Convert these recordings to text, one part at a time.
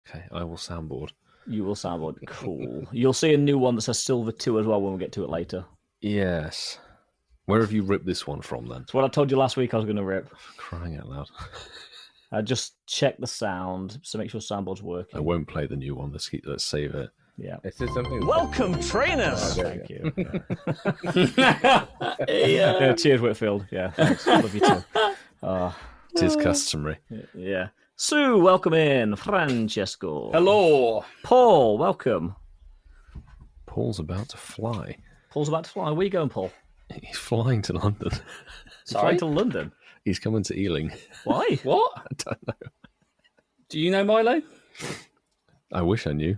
Okay, I will soundboard. You will soundboard. Cool. You'll see a new one that says Silver 2 as well when we get to it later. Yes. Where have you ripped this one from, then? It's what I told you last week I was going to rip. Crying out loud. I just check the sound, so make sure soundboard's working. I won't play the new one. Let's save it. Yeah. It says something. Welcome, trainers. Oh, Thank you. Yeah. Cheers, Whitfield. Yeah, thanks. Love you too. It is customary. Yeah. Sue, welcome in. Francesco. Hello. Paul, welcome. Paul's about to fly. Paul's about to fly. Where are you going, Paul? He's flying to London. Flying to London. He's coming to Ealing. Why? What? I don't know. Do you know Milo? I wish I knew.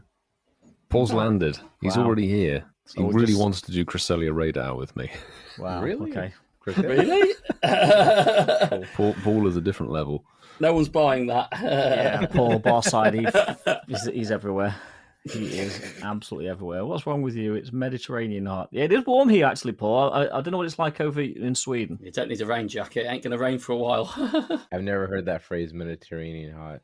Paul's landed. He's already here. So he really wants to do Cresselia Radar with me. Wow. Really? Okay. Really? Paul is a different level. No one's buying that. Yeah, Paul, boss side, he's everywhere. He is absolutely everywhere. What's wrong with you? It's Mediterranean hot. Yeah, it is warm here, actually, Paul. I don't know what it's like over in Sweden. You don't need a rain jacket. It ain't going to rain for a while. I've never heard that phrase, Mediterranean hot.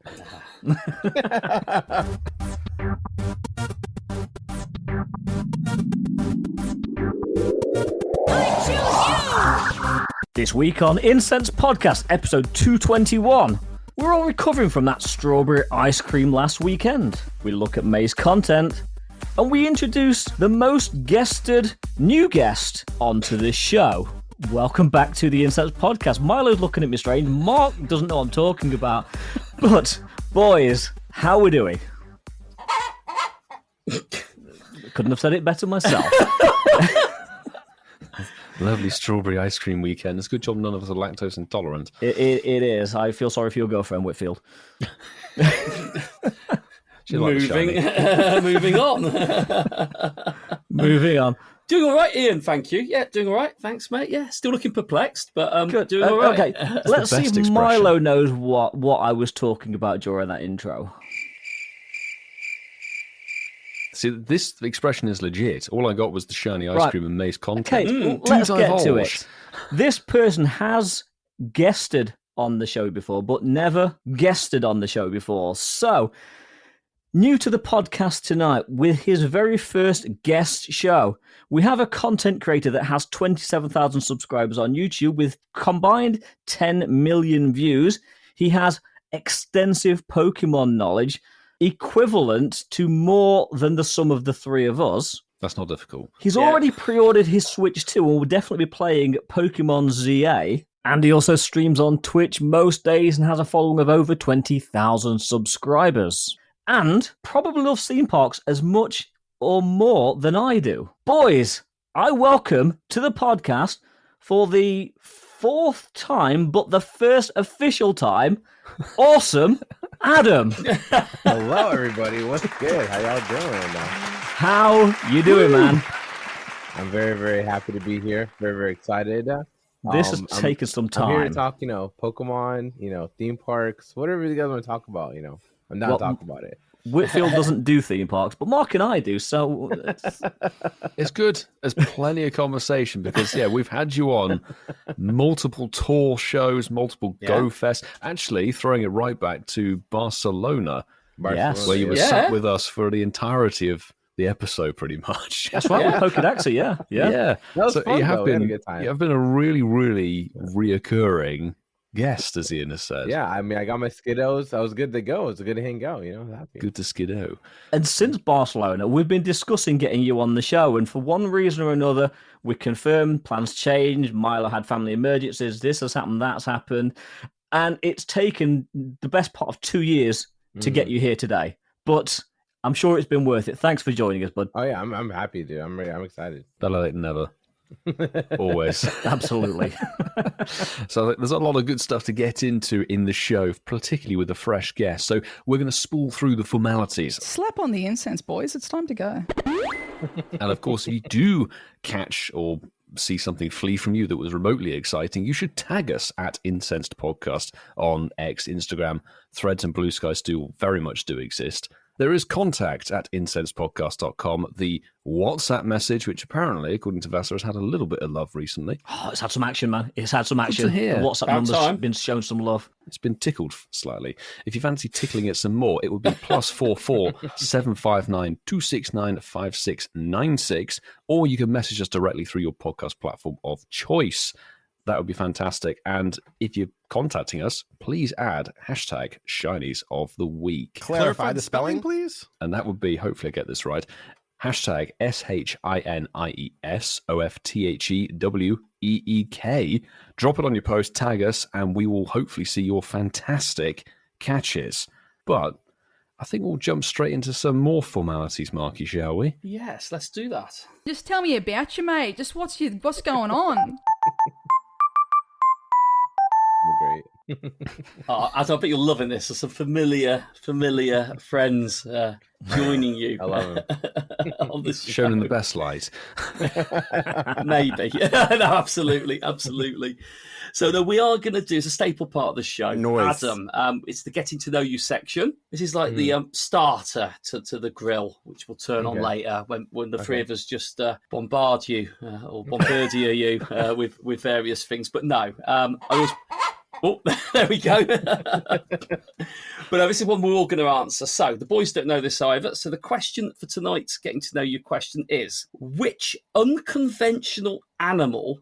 This week on Incensed Podcast, episode 221. We're all recovering from that strawberry ice cream last weekend. We look at May's content, and we introduce the most guested new guest onto this show. Welcome back to the Incensed Podcast. Milo's looking at me strange. Mark doesn't know what I'm talking about. But, boys, how are we doing? Couldn't have said it better myself. Lovely strawberry ice cream weekend. It's a good job none of us are lactose intolerant. It is. I feel sorry for your girlfriend, Whitfield. Moving on. Moving on. Doing all right, Ian. Thank you. Yeah, doing all right. Thanks, mate. Yeah, still looking perplexed, but Good. doing all right. Okay, let's see if best expression. Milo knows what I was talking about during that intro. See, this expression is legit. All I got was the shiny ice Right. cream and May's content. Okay, let's get to divulge. it. This person has guested on the show before, but never guested on the show before. So, new to the podcast tonight, with his very first guest show, we have a content creator that has 27,000 subscribers on YouTube with combined 10 million views. He has extensive Pokemon knowledge, equivalent to more than the sum of the three of us. That's not difficult. He's already pre-ordered his Switch 2 and will definitely be playing Pokemon ZA. And he also streams on Twitch most days and has a following of over 20,000 subscribers. And probably loves theme parks as much or more than I do. Boys, I welcome to the podcast for the fourth time, but the first official time, awesome Adam. Hello, everybody. What's good? How y'all doing? How you doing, man? I'm very, very happy to be here. Very, very excited. This has taken some I'm here to time. talk, Pokemon, theme parks, whatever you guys want to talk about, I'm not talking about it. Whitfield doesn't do theme parks, but Mark and I do, so It's good. There's plenty of conversation because, we've had you on multiple tour shows, multiple Go Fest. Actually, throwing it right back to Barcelona, Yes. where you were Yeah. sat with us for the entirety of the episode, pretty much. that's right. With Pokedaxa, yeah. That was So fun, you have though. We had a been, good time. you have been a really, really reoccurring guest, as Ian has said. Yeah, I mean, I got my Skiddos. I was good to go. It was a good hang go, happy. Good to skiddo. And since Barcelona, we've been discussing getting you on the show, and for one reason or another, we confirmed plans changed. Milo had family emergencies. This has happened. That's happened, and it's taken the best part of 2 years to get you here today. But I'm sure it's been worth it. Thanks for joining us, bud. Oh yeah, I'm happy, dude. I'm excited. Better late than never. Always. Absolutely. So there's a lot of good stuff to get into in the show, particularly with a fresh guest. So we're going to spool through the formalities. Slap on the incense, boys. It's time to go. And of course, if you do catch or see something flee from you that was remotely exciting, you should tag us at Incensed Podcast on X, Instagram. Threads and Blue Sky still very much do exist. There is contact at incensedpodcast.com. The WhatsApp message, which apparently, according to Vasa, has had a little bit of love recently. Oh, it's had some action, man. It's had some action. to hear. The WhatsApp About number's time. been shown some love. It's been tickled slightly. If you fancy tickling it some more, it would be +44 759 269 5696, or you can message us directly through your podcast platform of choice. That would be fantastic. And if you're contacting us, please add hashtag Shinies of the Week. Clarify the spelling, please. And that would be, hopefully I get this right, hashtag SHINIESOFTHEWEEK. Drop it on your post, tag us, and we will hopefully see your fantastic catches. But I think we'll jump straight into some more formalities, Marky, shall we? Yes, let's do that. Just tell me about you, mate. Just what's going on? Great. I bet you're loving this. There's some familiar friends joining you. I love them. On this show. Shown in the best light. Maybe. No, absolutely. So no, we are going to do, it's a staple part of the show. Noise. Adam, it's the getting to know you section. This is like the starter to the grill, which we'll turn on later when the three of us just bombard you or bombardier you with various things. But no, I was... Oh, there we go. But this is one we're all going to answer. So the boys don't know this either. So the question for tonight's getting to know you question is, which unconventional animal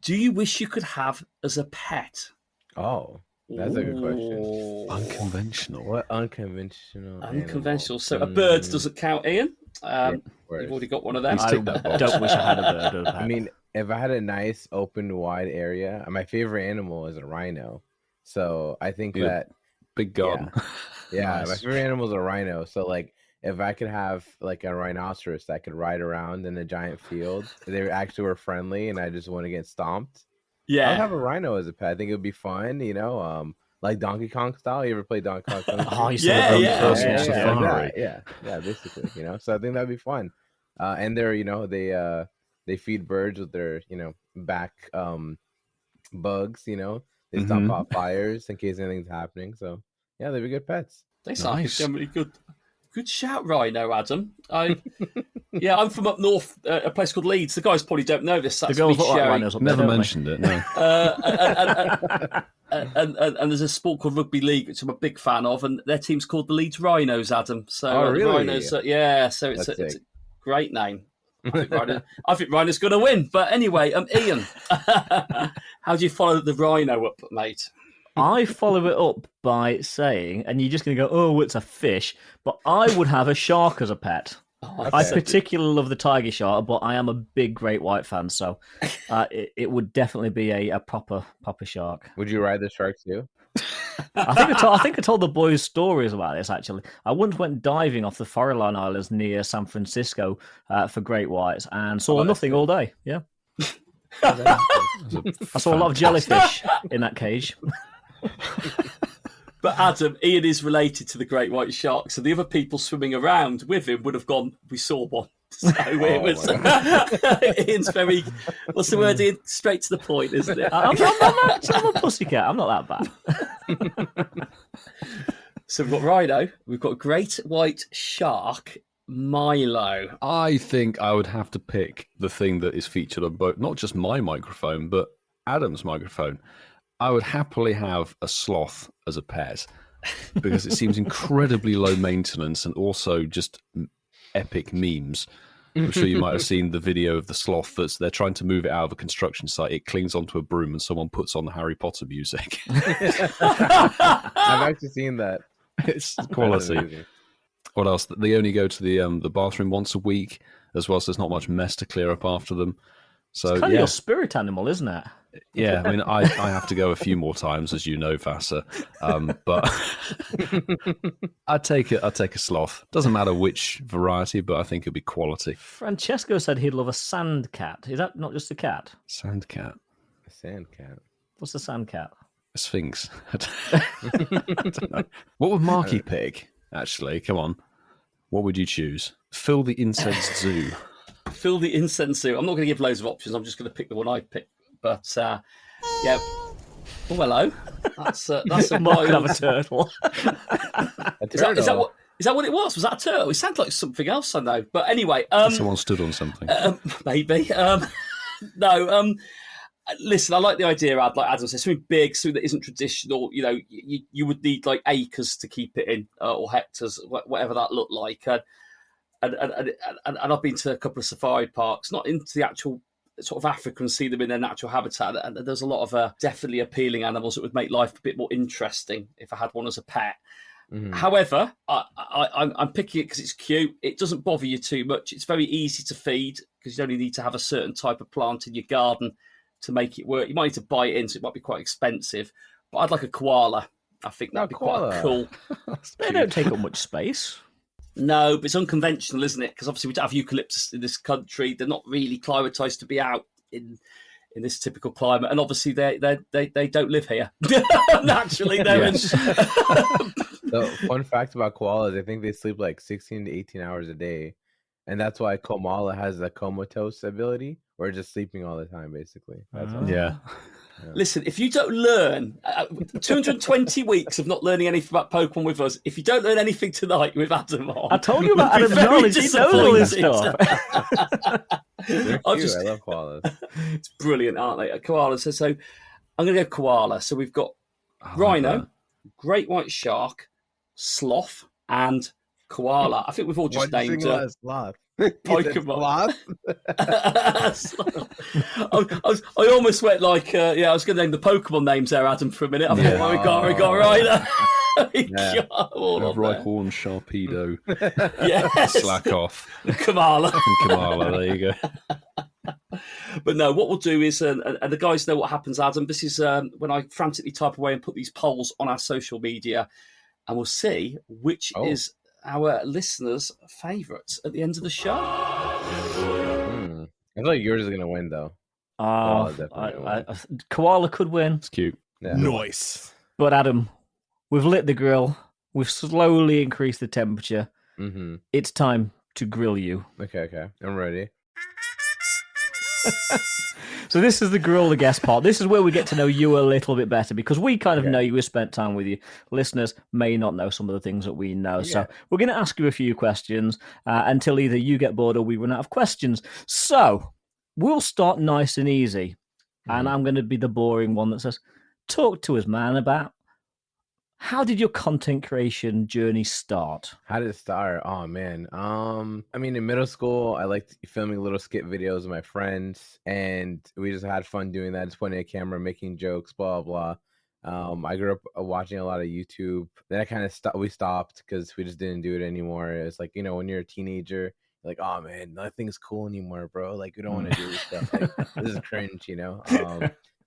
do you wish you could have as a pet? Oh, that's a good question. Ooh. Unconventional. What unconventional? Unconventional. So a animal? bird doesn't count, Ian. Of course. You've already got one of them. Please tick that box. Don't wish I had a bird. Or a pet. I mean, if I had a nice, open, wide area, my favorite animal is a rhino. So I think Yeah. that, Big garden. yeah, Nice. my favorite animal is a rhino. So, like, if I could have, like, a rhinoceros that could ride around in a giant field, they actually were friendly, and I just want to get stomped. I'd Yeah. have a rhino as a pet. I think it would be fun, like Donkey Kong style. You ever play Donkey Kong? Oh, you Yeah, said yeah. Personal yeah, safari. yeah, basically, So I think that'd be fun. And they're, they feed birds with their, back bugs. They stomp out fires in case anything's happening. So yeah, they'd be good pets. They sound Nice. generally good. Good shout, Rhino, Adam. I'm from up north, a place called Leeds. The guys probably don't know this. The That's girls me look like sharing. rhinos up there, Never don't they? mentioned it, no. And there's a sport called rugby league, which I'm a big fan of, and their team's called the Leeds Rhinos, Adam. So Oh, the really? Rhinos, so it's That's a sick. great name. I think Rhino's going to win. But anyway, Ian, how do you follow the Rhino up, mate? I follow it up by saying, and you're just going to go, oh, it's a fish, but I would have a shark as a pet. Oh, I Okay. particularly love the tiger shark, but I am a big great white fan, so it would definitely be a proper shark. Would you ride the shark too? I think I told the boys stories about this, actually. I once went diving off the Farallon Islands near San Francisco for great whites and saw nothing all day. Yeah. I saw a lot of jellyfish in that cage. But Adam, Ian is related to the great white shark, so the other people swimming around with him would have gone, we saw one. So it was Ian's very, what's the word, Ian? Straight to the point, isn't it? I'm a pussycat. I'm not that bad. So we've got Rhino, we've got great white shark, Milo. I think I would have to pick the thing that is featured on both, not just my microphone, but Adam's microphone. I would happily have a sloth as a pet because it seems incredibly low maintenance and also just epic memes. I'm sure you might have seen the video of the sloth they're trying to move it out of a construction site. It clings onto a broom and someone puts on the Harry Potter music. I've actually seen that. It's That's quality. amazing. What else? They only go to the bathroom once a week as well, so there's not much mess to clear up after them. So It's kind of your spirit animal, isn't it? yeah, I mean, I have to go a few more times, as you know, Vasa. But I'd take a sloth. Doesn't matter which variety, but I think it'd be quality. Francesco said he'd love a sand cat. Is that not just a cat? Sand cat, A sand cat. What's a sand cat? a sphinx. I don't know. What would Marky pick? Actually, come on. What would you choose? Fill the Incensed zoo. Fill the incense suit. I'm not going to give loads of options. I'm just going to pick the one I picked. But yeah. Oh, hello. That's a Mark could have wild. a turtle. A Is that turtle. Is that what it was? Was that a turtle? It sounded like something else, I know. But anyway, someone stood on something. Maybe. No. Listen, I like the idea, like Adam said, something big, something that isn't traditional. You know, you would need like acres to keep it in, or hectares, whatever that looked like. And I've been to a couple of safari parks, not into the actual sort of Africa and see them in their natural habitat. And there's a lot of definitely appealing animals that would make life a bit more interesting if I had one as a pet. Mm-hmm. However, I'm picking it because it's cute. It doesn't bother you too much. It's very easy to feed because you only need to have a certain type of plant in your garden to make it work. You might need to buy it in, so it might be quite expensive. But I'd like a koala. I think that'd be quite cool. They don't take up much space. No, but it's unconventional, isn't it? Because obviously we don't have eucalyptus in this country. They're not really climatized to be out in this typical climate, and obviously they don't live here. Naturally, they're in. So, fun fact about koalas: I think they sleep like 16 to 18 hours a day, and that's why Komala has the comatose ability, or just sleeping all the time, basically. That's yeah. Listen, if you don't learn 220 weeks of not learning anything about Pokemon with us, if you don't learn anything tonight with Adam on, I told you about Adam's knowledge. He knows all this stuff. They're cute. I love koalas. It's brilliant, aren't they? Koalas. So I'm going to go koala. So we've got rhino, great white shark, sloth, and koala. I think we've all just named sloth. Pokemon. I almost went like, I was going to name the Pokemon names there, Adam, for a minute. I thought, we got Rhino. Rhyhorn, Sharpedo. Yes. Slack off. Kamala. There you go. But no, what we'll do is, and the guys know what happens, Adam. This is when I frantically type away and put these polls on our social media, and we'll see which is our listeners' favourites at the end of the show. I feel like yours is going to win, though. Koala could win. It's cute. Yeah. Nice. But Adam, we've lit the grill. We've slowly increased the temperature. Mm-hmm. It's time to grill you. Okay. I'm ready. So this is the grill the guest part. This is where we get to know you a little bit better because we kind of know you. We spent time with you. Listeners may not know some of the things that we know. Yeah. So we're going to ask you a few questions until either you get bored or we run out of questions. So we'll start nice and easy. And I'm going to be the boring one that says, talk to us, man, about how did your content creation journey start? How did it start? Oh, man. I mean, in middle school, I liked filming little skit videos with my friends, and we just had fun doing that, just pointing a camera, making jokes, blah, blah. I grew up watching a lot of YouTube. Then I kind of we stopped because we just didn't do it anymore. It's like, when you're a teenager, you're like, oh, man, nothing's cool anymore, bro. Like, we don't want to do this stuff. Like, this is cringe,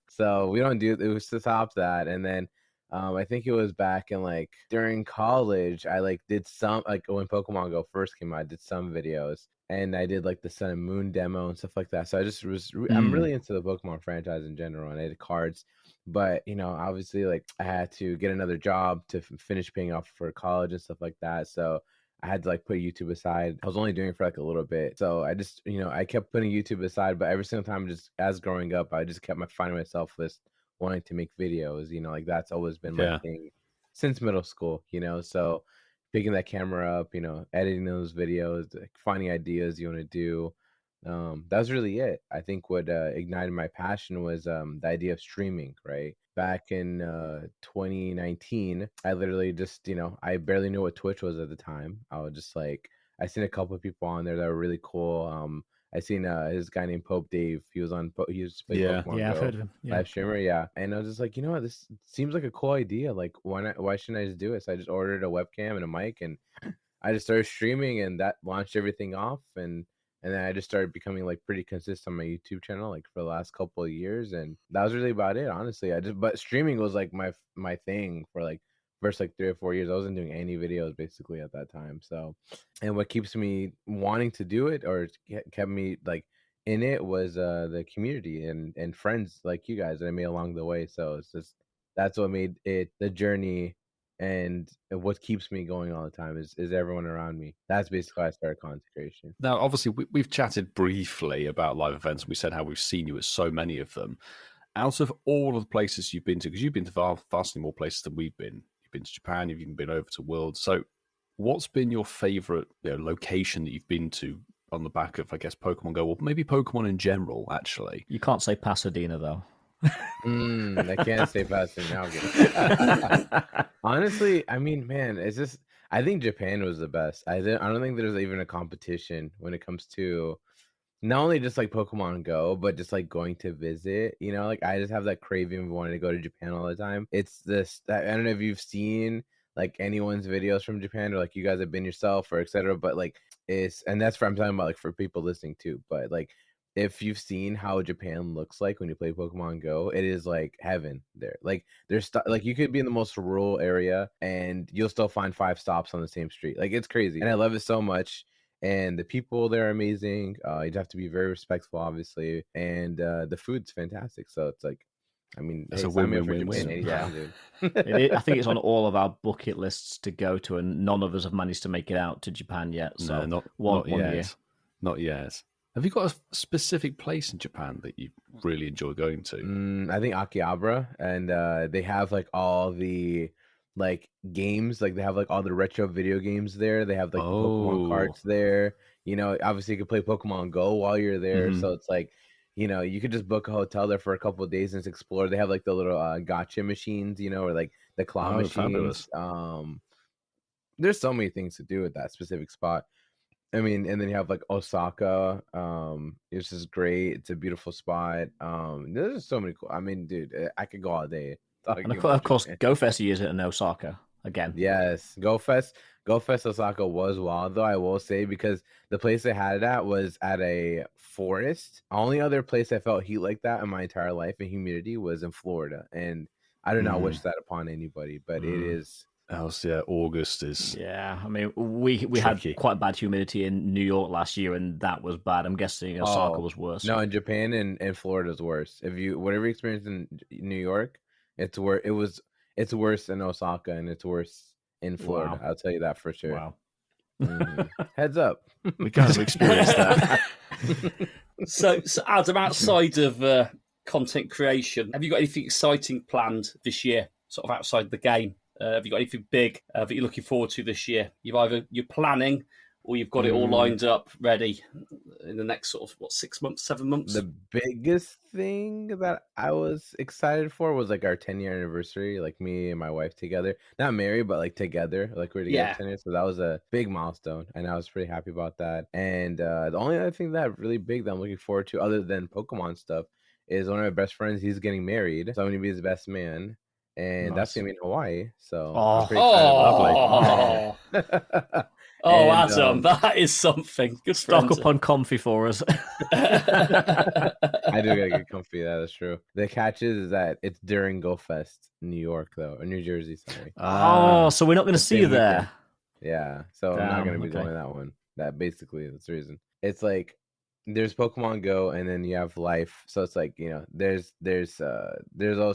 So we don't do it. It was to stop that. And then I think it was back in like during college, I did some, when Pokemon GO first came out, I did some videos, and I did like the Sun and Moon demo and stuff like that. So I just I'm really into the Pokemon franchise in general, and I did cards, but obviously I had to get another job to finish paying off for college and stuff like that. So I had to put YouTube aside. I was only doing it for a little bit. So I just, I kept putting YouTube aside, but every single time, just as growing up, I just kept finding myself wanting to make videos, that's always been my thing since middle school, so picking that camera up, editing those videos, finding ideas you want to do. That was really it. I think what ignited my passion was the idea of streaming, right? Back in 2019, I literally just, I barely knew what Twitch was at the time. I was just I seen a couple of people on there that were really cool. I seen this guy named Pope Dave. He was on. He used to play Pokemon GO, I've heard of him. Yeah. Live streamer, and I was just like, what? This seems like a cool idea. Why shouldn't I just do it? So I just ordered a webcam and a mic, and I just started streaming, and that launched everything off. And then I just started becoming pretty consistent on my YouTube channel for the last couple of years, and that was really about it, honestly. But streaming was my thing for first 3 or 4 years. I wasn't doing any videos basically at that time. So, and what keeps me wanting to do it or kept me in it was the community and friends like you guys that I made along the way. So it's just that's what made it the journey, and what keeps me going all the time is everyone around me. That's basically how I started content creation. Now, obviously, we've chatted briefly about live events, and we said how we've seen you at so many of them. Out of all of the places you've been to, because you've been to vastly more places than we've been. Been to Japan, you've even been over to World. So what's been your favorite location that you've been to on the back of, I guess, Pokemon Go, or maybe Pokemon in general, actually? You can't say Pasadena, though. I can't say Pasadena. Honestly, I mean, man, it's just, I think Japan was the best. I don't think there's even a competition when it comes to not only just like Pokemon Go, but just like going to visit. You know, like I just have that craving of wanting to go to Japan all the time. It's this, I don't know if you've seen like anyone's videos from Japan, or like you guys have been yourself or etc. But like and that's for, I'm talking about like for people listening too. But like if you've seen how Japan looks like when you play Pokemon Go, it is like heaven there. Like there's like you could be in the most rural area and you'll still find 5 stops on the same street. Like it's crazy, and I love it so much. And the people there are amazing. You'd have to be very respectful, obviously, and the food's fantastic. So it's like, I mean, It's hey, a sign me up for win-win-win. Japan anytime, I think it's on all of our bucket lists to go to, and none of us have managed to make it out to Japan yet. So No, one yet. year. Not yet. Have you got a specific place in Japan that you really enjoy going to? I think Akihabara, and they have like all the like games, like they have like all the retro video games there. They have like the Pokemon carts there. You know, obviously you can play Pokemon Go while you're there. So it's like, you know, you could just book a hotel there for a couple of days and just explore. They have like the little gotcha machines, you know, or like the claw machines. Fabulous. There's so many things to do at that specific spot. I mean, and then you have like Osaka. It's just great. It's a beautiful spot. There's just so many cool. I mean, dude, I could go all day. And of course, Go Fest is in Osaka again. Yes, Go Fest Osaka was wild though, I will say, because the place I had it at was at a forest. Only other place I felt heat like that in my entire life and humidity was in Florida, and I do not wish that upon anybody, but it is. August is. Yeah, I mean, we had quite bad humidity in New York last year, and that was bad. I'm guessing Osaka was worse. No, in Japan and Florida is worse. If you whatever you experienced in New York, it's worse in Osaka, and it's worse in Florida. Wow. I'll tell you that for sure. Wow. Heads up. We kind of experienced that. So Adam, outside of content creation, have you got anything exciting planned this year, sort of outside the game? Have you got anything big that you're looking forward to this year? You're planning, or you've got it all lined up, ready in the next sort of 6 months, 7 months? The biggest thing that I was excited for was like our 10-year anniversary, like me and my wife together, not married, but like together, like we're together 10 years. So that was a big milestone, and I was pretty happy about that. And the only other thing that really big that I'm looking forward to, other than Pokemon stuff, is one of my best friends. He's getting married, so I'm gonna be his best man. And that's gonna be in Hawaii, so I'm pretty excited about it. Adam, that is something. Good stock up on comfy for us. I do gotta get comfy. That's true. The catch is that it's during Go Fest, New York, though, or New Jersey. Sorry. So we're not going to see you there. Yeah, so I'm not gonna be going to that one. That's the reason. It's like there's Pokemon Go, and then you have life. So it's like, you know, there's those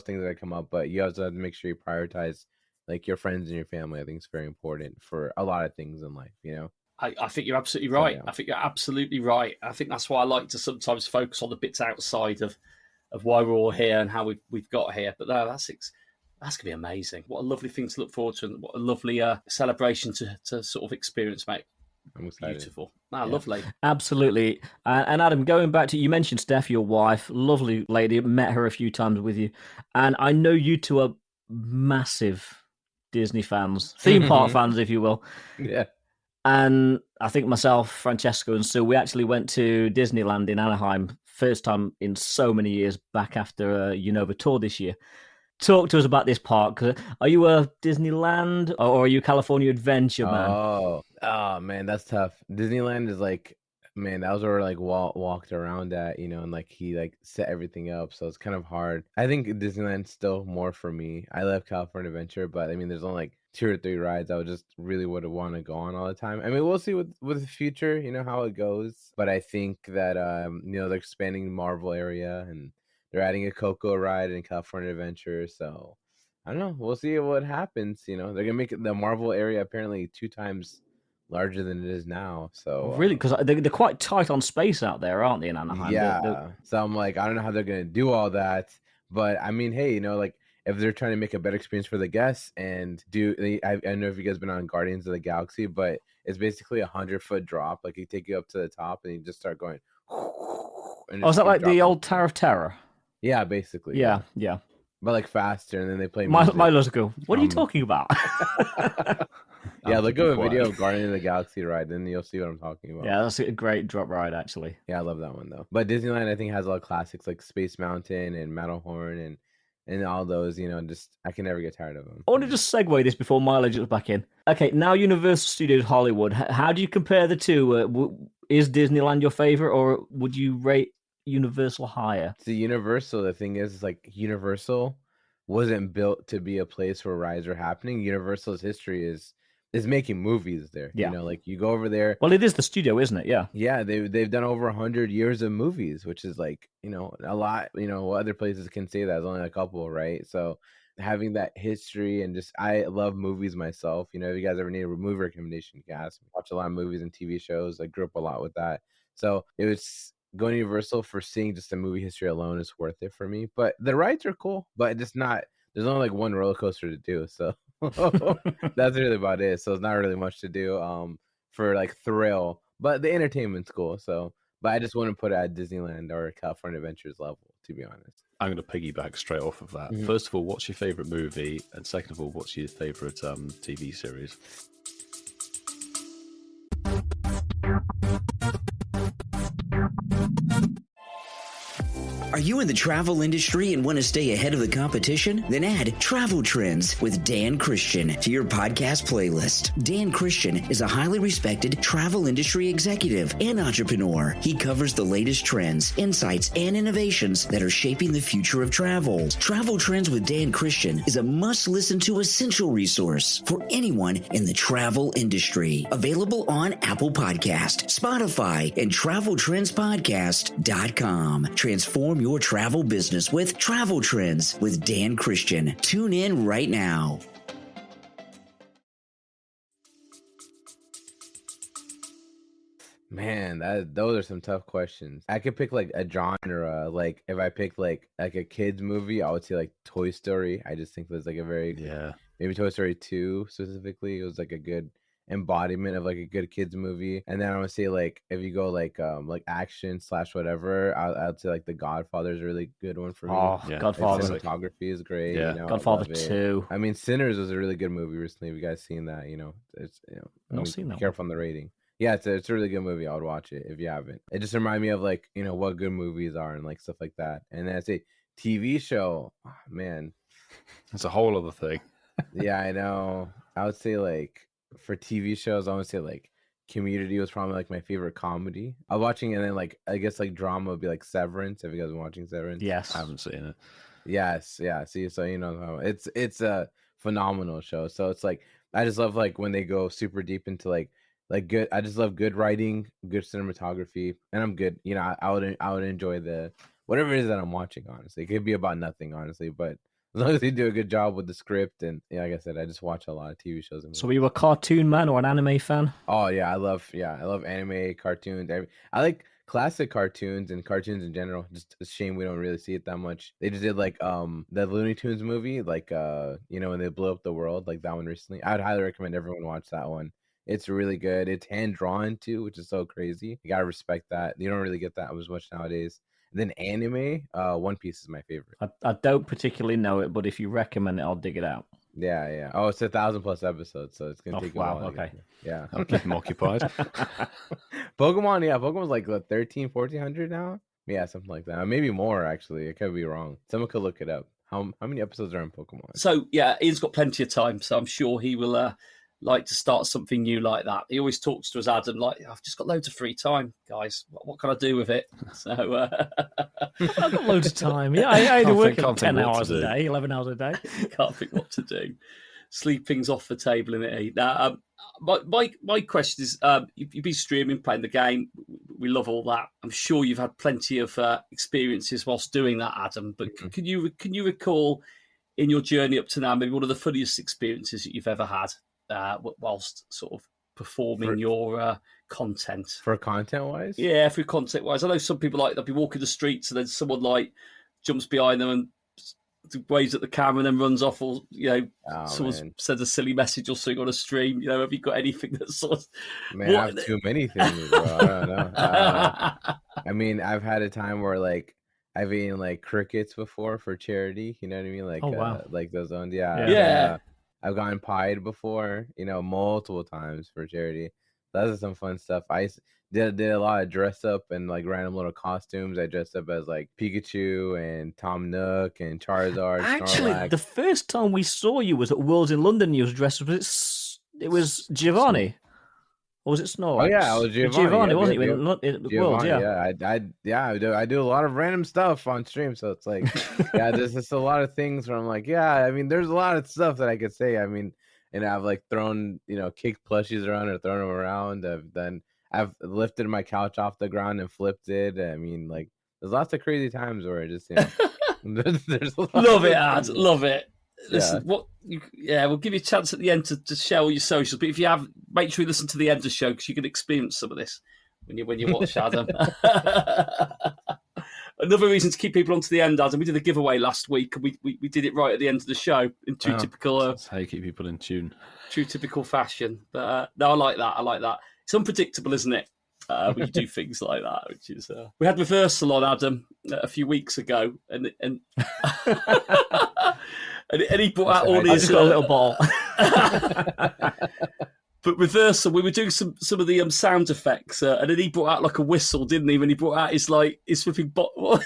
things that come up, but you also have to make sure you prioritize like your friends and your family. I think it's very important for a lot of things in life, you know. I think you're absolutely right. So, yeah. I think you're absolutely right. I think that's why I like to sometimes focus on the bits outside of why we're all here and how we've got here. But no, that's gonna be amazing. What a lovely thing to look forward to, and what a lovely celebration to sort of experience, mate. I'm excited. Beautiful. Lovely. Absolutely. And Adam, going back to, you mentioned Steph, your wife, lovely lady, met her a few times with you. And I know you two are massive Disney fans, theme park fans, if you will. Yeah. And I think myself, Francesco, and Sue, we actually went to Disneyland in Anaheim, first time in so many years, back after a Unova tour this year. Talk to us about this park. Are you a Disneyland or are you a California Adventure man? Oh man, that's tough. Disneyland is like, man, that was where like walked around at, you know, and like he like set everything up, so it's kind of hard. I think Disneyland's still more for me. I love California Adventure, but I mean, there's only like 2 or 3 rides I would just really would want to go on all the time. I mean, we'll see with the future, you know, how it goes. But I think that you know, they're expanding the Marvel area, and they're adding a Coco ride in California Adventure. So I don't know. We'll see what happens. You know, they're gonna make the Marvel area apparently 2 times larger than it is now. So really, because they're quite tight on space out there, aren't they, in Anaheim? Yeah. So I'm like, I don't know how they're gonna do all that, but I mean, hey, you know, like if they're trying to make a better experience for the guests and I don't know if you guys been on Guardians of the Galaxy, but it's basically 100-foot drop. Like, you take you up to the top and you just start going. And is that like the old Tower of Terror? Yeah, basically. Yeah. But like faster, and then they play music. music. Milo's go, what are you talking about? Yeah, look at a video of Guardians of the Galaxy ride, then you'll see what I'm talking about. Yeah, that's a great drop ride, actually. Yeah, I love that one, though. But Disneyland, I think, has a lot of classics like Space Mountain and Matterhorn and all those, just I can never get tired of them. I want to just segue this before Milo jumps back in. Okay, now Universal Studios Hollywood. How do you compare the two? Is Disneyland your favorite, or would you rate Universal higher? See, Universal, the thing is like Universal wasn't built to be a place where rides are happening. Universal's history is making movies there. Yeah. Like you go over there. Well, it is the studio, isn't it? Yeah. Yeah, they've done over 100 years of movies, which is like, a lot. Other places can say that. There's only a couple, right? So having that history and I love movies myself. If you guys ever need a movie recommendation, you can ask me. Watch a lot of movies and TV shows. I grew up a lot with that. So it was going to Universal for seeing just the movie history alone is worth it for me. But the rides are cool, but it's not. There's only like one roller coaster to do, so that's really about it. So it's not really much to do for like thrill, but the entertainment's cool. So, but I just wouldn't put it at Disneyland or California Adventures level, to be honest. I'm going to piggyback straight off of that. First of all, what's your favorite movie? And second of all, what's your favorite TV series? Are you in the travel industry and want to stay ahead of the competition? Then add Travel Trends with Dan Christian to your podcast playlist. Dan Christian is a highly respected travel industry executive and entrepreneur. He covers the latest trends, insights, and innovations that are shaping the future of travel. Travel Trends with Dan Christian is a must-listen-to essential resource for anyone in the travel industry. Available on Apple Podcast, Spotify, and TravelTrendsPodcast.com. Transform your travel business with Travel Trends with Dan Christian. Tune in right now. Man, those are some tough questions. I could pick like a genre. Like if I picked like a kids movie, I would say like Toy Story. I just think there's like a very maybe Toy Story 2 specifically. It was like a good embodiment of like a good kids movie. And then I would say like if you go like action / whatever, I'd say like The Godfather is a really good one for me. Godfather cinematography is great. Godfather 2. I mean, Sinners was a really good movie recently. Have you guys seen that? It's I've seen that. Careful on the rating. Yeah, it's a really good movie. I would watch it if you haven't. It just reminds me of like what good movies are and like stuff like that. And then I say TV show. Oh, man, that's a whole other thing. Yeah, I know. I would say like for TV shows, I would say like Community was probably like my favorite comedy. I'm watching, and then like I guess like drama would be like Severance. Have you guys been watching Severance? Yes, I haven't seen it. Yes, yeah. See, so it's a phenomenal show. So it's like I just love like when they go super deep into like good. I just love good writing, good cinematography, and I'm good. I would enjoy the whatever it is that I'm watching. Honestly, it could be about nothing, honestly, but as long as they do a good job with the script, and like I said, I just watch a lot of TV shows. So, were you a cartoon man or an anime fan? Oh yeah, I love anime, cartoons. I like classic cartoons and cartoons in general. Just a shame we don't really see it that much. They just did like the Looney Tunes movie, like when they blew up the world, like that one recently. I would highly recommend everyone watch that one. It's really good. It's hand drawn too, which is so crazy. You gotta respect that. You don't really get that as much nowadays. And then anime, One Piece is my favorite. I don't particularly know it, but if you recommend it, I'll dig it out. Yeah. Oh, it's 1,000+ episodes, so it's gonna take a while. Okay. Yeah, I'll keep them occupied. Pokemon's like 1,400 now. Yeah, something like that. Maybe more actually. I could be wrong. Someone could look it up. How many episodes are in Pokemon? So yeah, Ian's got plenty of time, so I'm sure he will like to start something new like that. He always talks to us, Adam, like, I've just got loads of free time, guys. What can I do with it? So I've got loads of time. Yeah, I only work 10 hours a day, 11 hours a day. Can't think what to do. Sleeping's off the table, isn't it? Now, my question is, you've been streaming, playing the game. We love all that. I'm sure you've had plenty of experiences whilst doing that, Adam. But can you recall in your journey up to now, maybe one of the funniest experiences that you've ever had? Whilst sort of performing your content. For content-wise? Yeah, for content-wise. I know some people they'll be walking the streets and then someone like jumps behind them and waves at the camera and then runs off, or someone man. sends a silly message or something on a stream. Have you got anything that sort of? Man, I have too many things, bro. I don't know. I mean, I've had a time where like I've eaten like crickets before for charity. You know what I mean? Like, like those ones. Yeah. I've gotten pied before. Multiple times for charity. Those are some fun stuff. I did a lot of dress up and like random little costumes. I dressed up as like Pikachu and Tom Nook and Charizard. Actually, Snorlax. the first time we saw you was at Worlds in London. You was dressed up. It was Giovanni, or was it Snorlax? Oh yeah, I was Giovanni. Wasn't it? Worlds, I do a lot of random stuff on stream, so it's like, there's just a lot of things where I'm like, I mean, there's a lot of stuff that I could say. I mean, and I've like thrown, kicked plushies around or thrown them around. I've lifted my couch off the ground and flipped it. I mean, like, there's lots of crazy times where I just, there's a lot love it, Ad. Love it. Listen, we'll give you a chance at the end to share all your socials. But if you have, make sure you listen to the end of the show because you can experience some of this when you watch Adam. Another reason to keep people on to the end, Adam. We did a giveaway last week, and we did it right at the end of the show in typical. That's how you keep people in tune. True typical fashion. But no, I like that. It's unpredictable, isn't it? When you do things like that, which is we had reversal on Adam a few weeks ago, and and he brought out all his little ball. But reversal, we were doing some of the sound effects, and then he brought out like a whistle, didn't he? When he brought out his flipping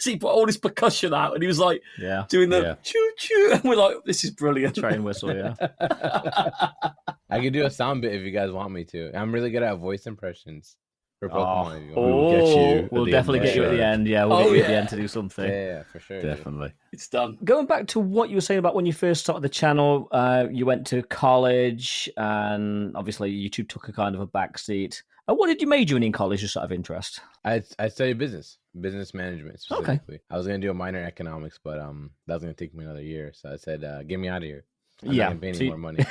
he brought all his percussion out, and he was like doing the choo choo, and we're like, this is brilliant. Train whistle, yeah. I can do a sound bit if you guys want me to. I'm really good at voice impressions for Pokemon. We'll definitely get you at the end. Yeah, we'll get you at the end to do something. Yeah, for sure. Definitely. It's done. Going back to what you were saying about when you first started the channel, you went to college, and obviously YouTube took a kind of a backseat. What did you major in college, just out of interest? I studied business management specifically. Okay. I was going to do a minor in economics, but that was going to take me another year. So I said, get me out of here. I'm not gonna pay any more money.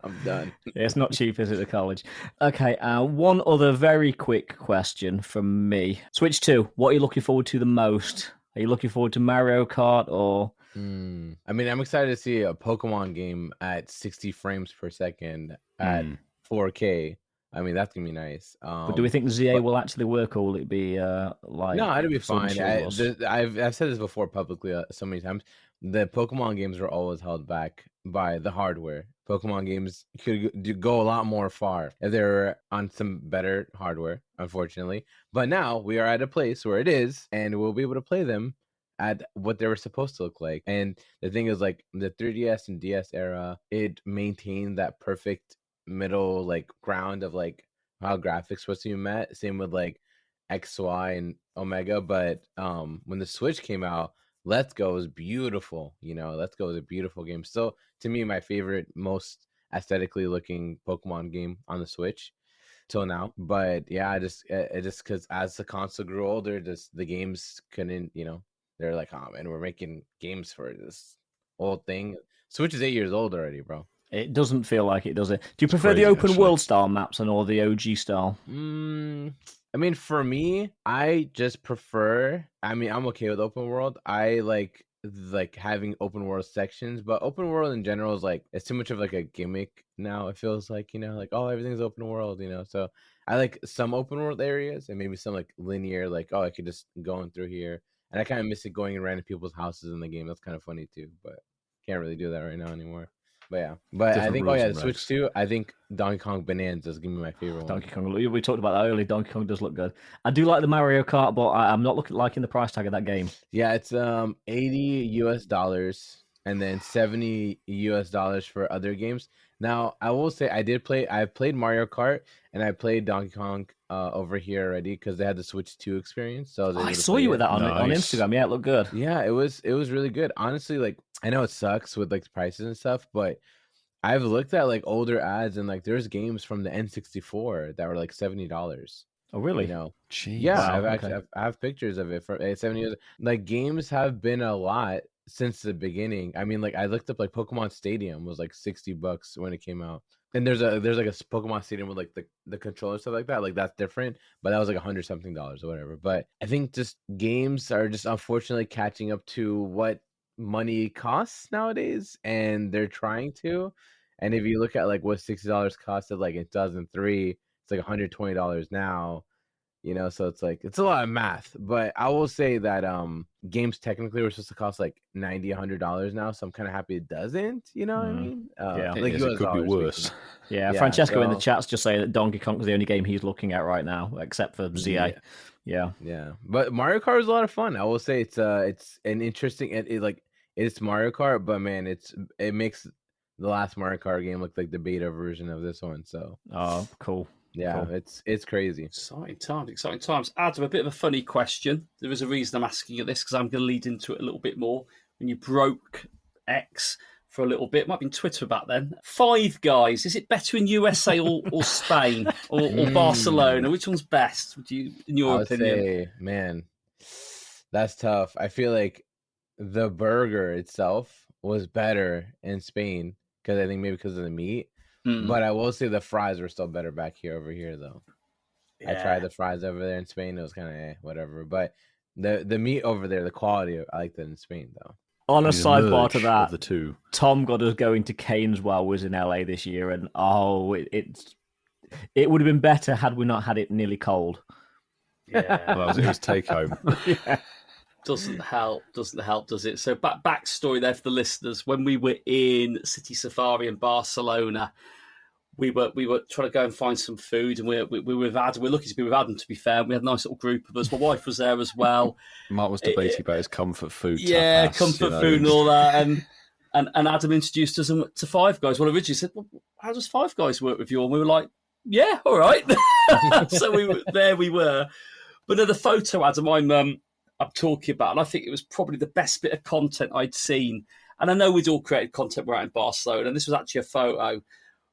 I'm done. It's not cheap, is it, the college? Okay, one other very quick question from me. Switch 2, what are you looking forward to the most? Are you looking forward to Mario Kart or... I mean, I'm excited to see a Pokemon game at 60 frames per second at 4K. I mean, that's going to be nice. But do we think ZA will actually work, or will it be like... No, it'll be fine. I've said this before publicly so many times. The Pokemon games were always held back by the hardware. Pokemon games could go a lot more far if they were on some better hardware, unfortunately. But now we are at a place where it is, and we'll be able to play them at what they were supposed to look like. And the thing is, like, the 3DS and DS era, it maintained that perfect middle, like, ground of, like, how graphics supposed to be met. Same with, like, X, Y, and Omega. But when the Switch came out, Let's Go was beautiful. Let's Go was a beautiful game. Still, to me, my favorite, most aesthetically looking Pokemon game on the Switch till now. But yeah, it just because as the console grew older, the games couldn't, they're like, oh man, we're making games for this old thing. Switch is 8 years old already, bro. It doesn't feel like it, does it? Do you prefer the open world style maps or the OG style? I mean, for me, I just prefer. I mean, I'm okay with open world. I like having open world sections, but open world in general is like, it's too much of like a gimmick now. It feels like, like, oh, everything's open world, So I like some open world areas and maybe some like linear, like, oh, I could just go in through here. And I kind of miss it going in random people's houses in the game. That's kind of funny too, but can't really do that right now anymore. But yeah, I think the Switch 2. I think Donkey Kong Bonanza is gonna be my favorite one. Donkey Kong. We talked about that earlier. Donkey Kong does look good. I do like the Mario Kart, but I'm not liking the price tag of that game. Yeah, it's $80 and then $70 for other games. Now I will say I've played Mario Kart and I played Donkey Kong over here already because they had the Switch 2 experience. So I saw you with that on Instagram. Yeah, it looked good. Yeah, it was really good. Honestly, like, I know it sucks with like the prices and stuff, but I've looked at like older ads and like there's games from the N64 that were like $70. Oh, really? Jeez. Yeah, wow, I have pictures of it for 7 years. Like, games have been a lot since the beginning. I mean, like, I looked up like Pokemon Stadium was like $60 when it came out. And there's like a Pokemon Stadium with like the controller stuff like that. Like, that's different, but that was like $100-something or whatever. But I think just games are just unfortunately catching up to what money costs nowadays, and they're trying to. And if you look at like what $60 costed like in 2003, it's like $120 now. So it's like it's a lot of math. But I will say that games technically were supposed to cost like $90, $100 now, so I'm kind of happy it doesn't. You know what I mean? Yeah. Like it could be worse. Yeah, Francesco in the chat's just saying that Donkey Kong is the only game he's looking at right now, except for ZA. Yeah. But Mario Kart is a lot of fun. I will say it's an interesting it's Mario Kart, but man, it makes the last Mario Kart game look like the beta version of this one. So cool. Yeah, cool. It's crazy. Exciting times. Adam, a bit of a funny question. There is a reason I'm asking you this because I'm going to lead into it a little bit more. When you broke X for a little bit, might have been Twitter back then. Five Guys, is it better in USA or Spain or Barcelona? Which one's best? Would you, in your opinion? Say, man, that's tough. I feel like the burger itself was better in Spain because I think maybe because of the meat. But I will say the fries were still better over here though. Yeah. I tried the fries over there in Spain. It was kind of whatever. But the meat over there, the quality, I liked it in Spain though. On a sidebar to that, the two. Tom got us going to Cane's while we was in LA this year, and it would have been better had we not had it nearly cold. Yeah, well, it was take home. Yeah. Doesn't help, does it? So backstory there for the listeners. When we were in City Safari in Barcelona, we were trying to go and find some food, and we were with Adam. We're lucky to be with Adam, to be fair. We had a nice little group of us. My wife was there as well. Mark was debating about his comfort food. Yeah, tapas, comfort food and all that. And Adam introduced us to Five Guys. Well, originally said, well, how does Five Guys work with you? And we were like, yeah, all right. So we were. But the photo, Adam, I'm talking about, and I think it was probably the best bit of content I'd seen. And I know we'd all created content. We're out in Barcelona, and this was actually a photo.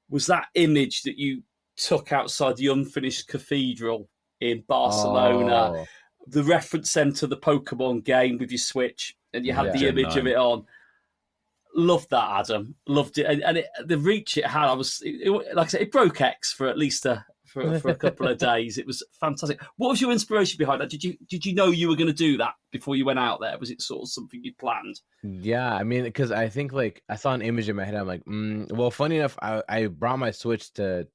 Was that image that you took outside the unfinished cathedral in Barcelona, the reference centre, the Pokémon game with your Switch, and you had the image of it on. Loved that, Adam. Loved it, and the reach it had. Like I said, it broke X for at least for a couple of days. It was fantastic. What was your inspiration behind that? Did you know you were going to do that before you went out there? Was it sort of something you planned? Yeah, I mean, because I think like I saw an image in my head. I'm like, well, funny enough, I brought my Switch to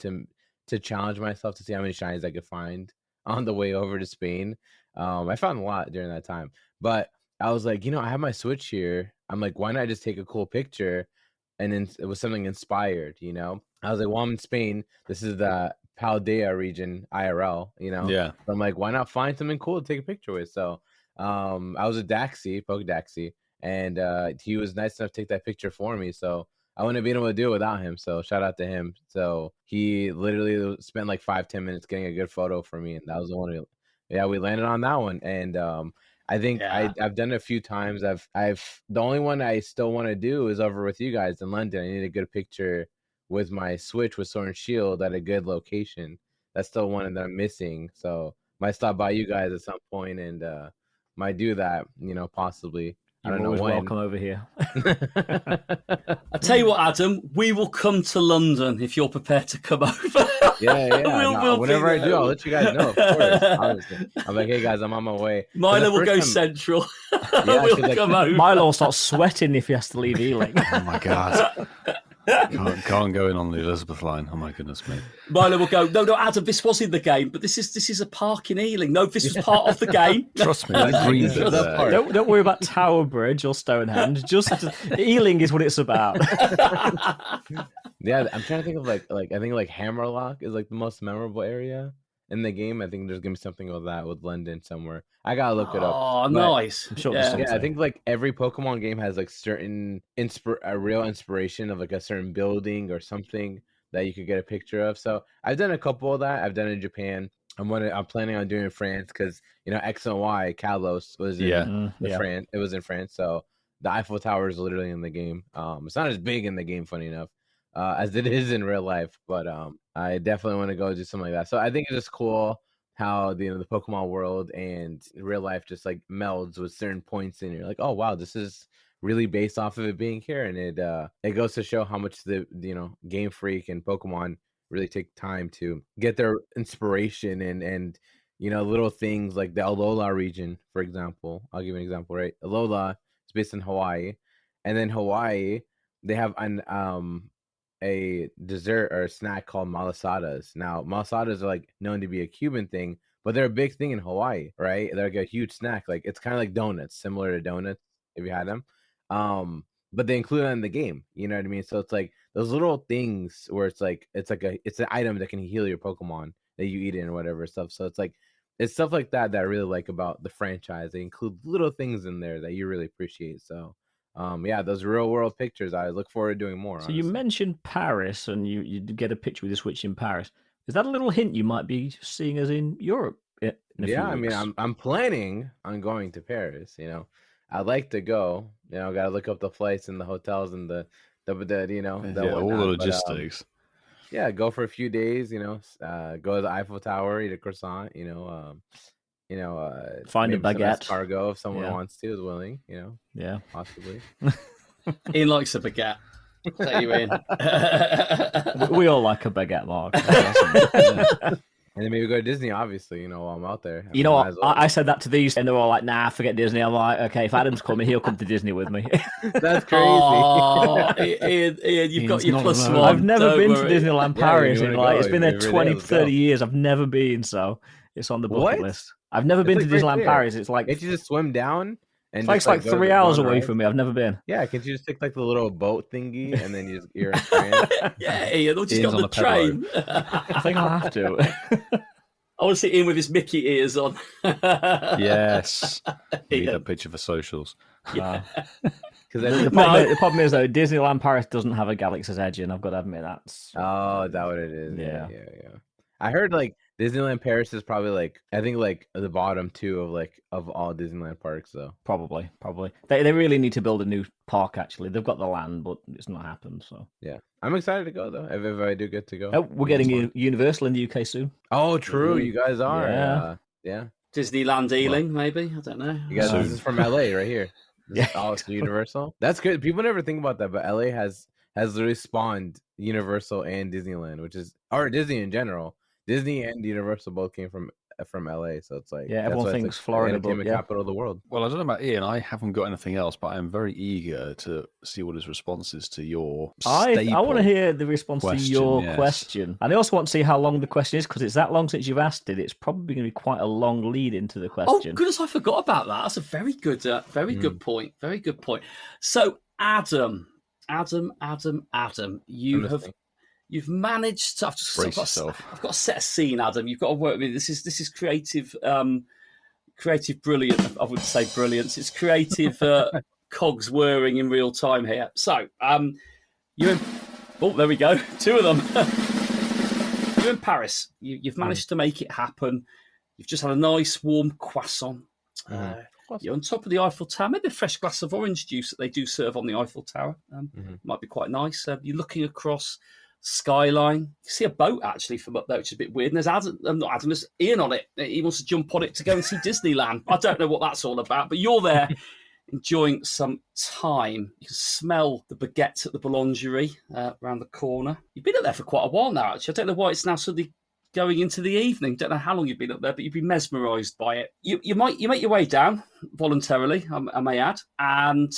challenge myself to see how many shinies I could find on the way over to Spain. I found a lot during that time, but I was like, I have my Switch here. I'm like, why not just take a cool picture? And then it was something inspired, I was like, well, I'm in Spain. This is the Paldea region, IRL, Yeah. So I'm like, why not find something cool to take a picture with? So I was with Poke, and he was nice enough to take that picture for me. So I wouldn't have been able to do it without him. So shout out to him. So he literally spent like 5-10 minutes getting a good photo for me, and that was the one. We landed on that one, and I think I've done it a few times. I've the only one I still want to do is over with you guys in London. I need a good picture with my Switch with Sword and Shield at a good location. That's still one that I'm missing. So might stop by you guys at some point and might do that, possibly. I don't know when. Welcome over here. I tell you what, Adam, we will come to London if you're prepared to come over. Yeah. Whenever I do, I'll let you guys know. Of course, honestly. I'm like, hey guys, I'm on my way. Milo will go central. We'll come over. Milo will start sweating if he has to leave Ealing. Oh my god. Can't go in on the Elizabeth line. Oh my goodness me. Milo will go, no, Adam, this was in the game, but this is a park in Ealing. No, this was part of the game. Trust me, that green bit there. Don't worry about Tower Bridge or Stonehenge. Just Ealing is what it's about. Yeah, I'm trying to think of like I think like Hammerlock is like the most memorable area in the game. I think there's gonna be something with that with London somewhere. I gotta look it up. Oh, nice. I'm sure I think like every Pokemon game has like certain a real inspiration of like a certain building or something that you could get a picture of. So I've done a couple of that. I've done it in Japan. I'm planning on doing it in France because X and Y Kalos was in France. It was in France, so the Eiffel Tower is literally in the game. It's not as big in the game, funny enough, as it is in real life. But I definitely want to go do something like that. So I think it's just cool how the Pokemon world and real life just like melds with certain points, and you're like, oh wow, this is really based off of it being here, and it goes to show how much the Game Freak and Pokemon really take time to get their inspiration and little things like the Alola region, for example. I'll give you an example, right? Alola It's based in Hawaii, and then Hawaii they have a dessert or a snack called malasadas. Now, malasadas are like known to be a Cuban thing, but they're a big thing in Hawaii, right? They're like a huge snack. Like it's kind of like donuts, similar to donuts if you had them. But they include it in the game. You know what I mean? So it's like those little things where it's an item that can heal your Pokemon that you eat it or whatever stuff. So it's stuff like that I really like about the franchise. They include little things in there that you really appreciate. So yeah, those real world pictures, I look forward to doing more. So honestly. you mentioned Paris, and you get a picture with the Switch in Paris. Is that a little hint you might be seeing us in Europe? Yeah, I mean, I'm planning on going to Paris. You know, I'd like to go. You know, got to look up the flights and the hotels and the all the logistics. Yeah, go for a few days. You know, go to the Eiffel Tower, eat a croissant. Find a maybe some baguette. escargot if someone wants to, is willing. You know, Yeah, possibly. Ian likes a baguette. Say you in. we all like a baguette, Mark. And then maybe go to Disney, obviously, you know, while I'm out there. You know what? I said that to these, and they're all like, nah, forget Disney. I'm like, okay, if Adam's coming, he'll come to Disney with me. That's crazy. Oh, Ian, you've got your plus one. I've never been worry. to Disneyland Paris. you in wanna it's go, been there it really 20, is, 30 go. years. I've never been, so it's on the bucket What? list. I've never been It's to like right Disneyland there. Paris. It's like, Can't you just swim down? And it's like go to 3 the hours one away ride? from me. I've never been. Yeah, can't you just take like the little boat thingy and then you're in France? Yeah, Ian, or just Ian's got on the a pedal train. I think I'll have to. I want to see Ian with his Mickey ears on. Yes. Need Ian. that picture for socials. Wow. Because The problem is, though, Disneyland Paris doesn't have a Galaxy's Edge, and I've got to admit that's... oh, is that what it is? Yeah. Yeah. I heard like Disneyland Paris is probably like I think like the bottom two of all Disneyland parks though. Probably. They really need to build a new park, actually. They've got the land, but it's not happened, so... Yeah, I'm excited to go though. If I do get to go. We're getting Universal in the UK soon. Oh, true. You guys are. Yeah. Disneyland Ealing, maybe. I don't know. You guys, So- this is from LA right here. Yeah. Oh, it's Universal. That's good. People never think about that, but LA has literally spawned Universal and Disneyland, or Disney in general. Disney and Universal both came from LA, so it's like Yeah, that's everyone why it's, thinks like, Florida, the entertainment but yeah. capital of the world. Well, I don't know about Ian. I haven't got anything else, but I am very eager to see what his response is to your I want to staple. hear the response to your yes. question. And I also want to see how long the question is, because it's that long since you've asked it. It's probably going to be quite a long lead into the Oh, question. goodness, I forgot about that. That's a very good point. Very good point. So, Adam, you've managed to. Brace yourself. I've got to set a scene, Adam. You've got to work with me. This is creative, creative brilliance. I wouldn't say brilliance. It's creative cogs whirring in real time here. So, you're in. Oh, there we go. Two of them. You're in Paris. You've managed to make it happen. You've just had a nice warm croissant. You're on top of the Eiffel Tower. Maybe a fresh glass of orange juice that they do serve on the Eiffel Tower. Might be quite nice. You're looking across skyline. You see a boat actually from up there, which is a bit weird. And there's there's Ian on it. He wants to jump on it to go and see Disneyland. I don't know what that's all about, but you're there enjoying some time. You can smell the baguettes at the boulangerie around the corner. You've been up there for quite a while now, actually. I don't know why it's now suddenly going into the evening. Don't know how long you've been up there, but you've been mesmerised by it. You make your way down voluntarily, I may add, and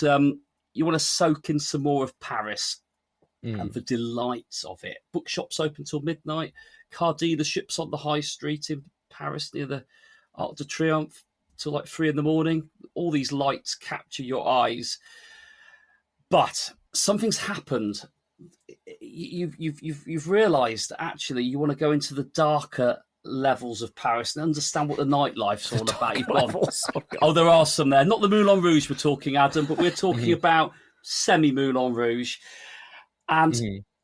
you want to soak in some more of Paris and the delights of it. Bookshops open till midnight. Car dealerships on the high street in Paris near the Arc de Triomphe till like 3 a.m. All these lights capture your eyes, but something's happened. You've realised that actually you want to go into the darker levels of Paris and understand what the nightlife's all about. You've gone, there are some there. Not the Moulin Rouge we're talking, Adam, but we're talking about semi-Moulin Rouge. And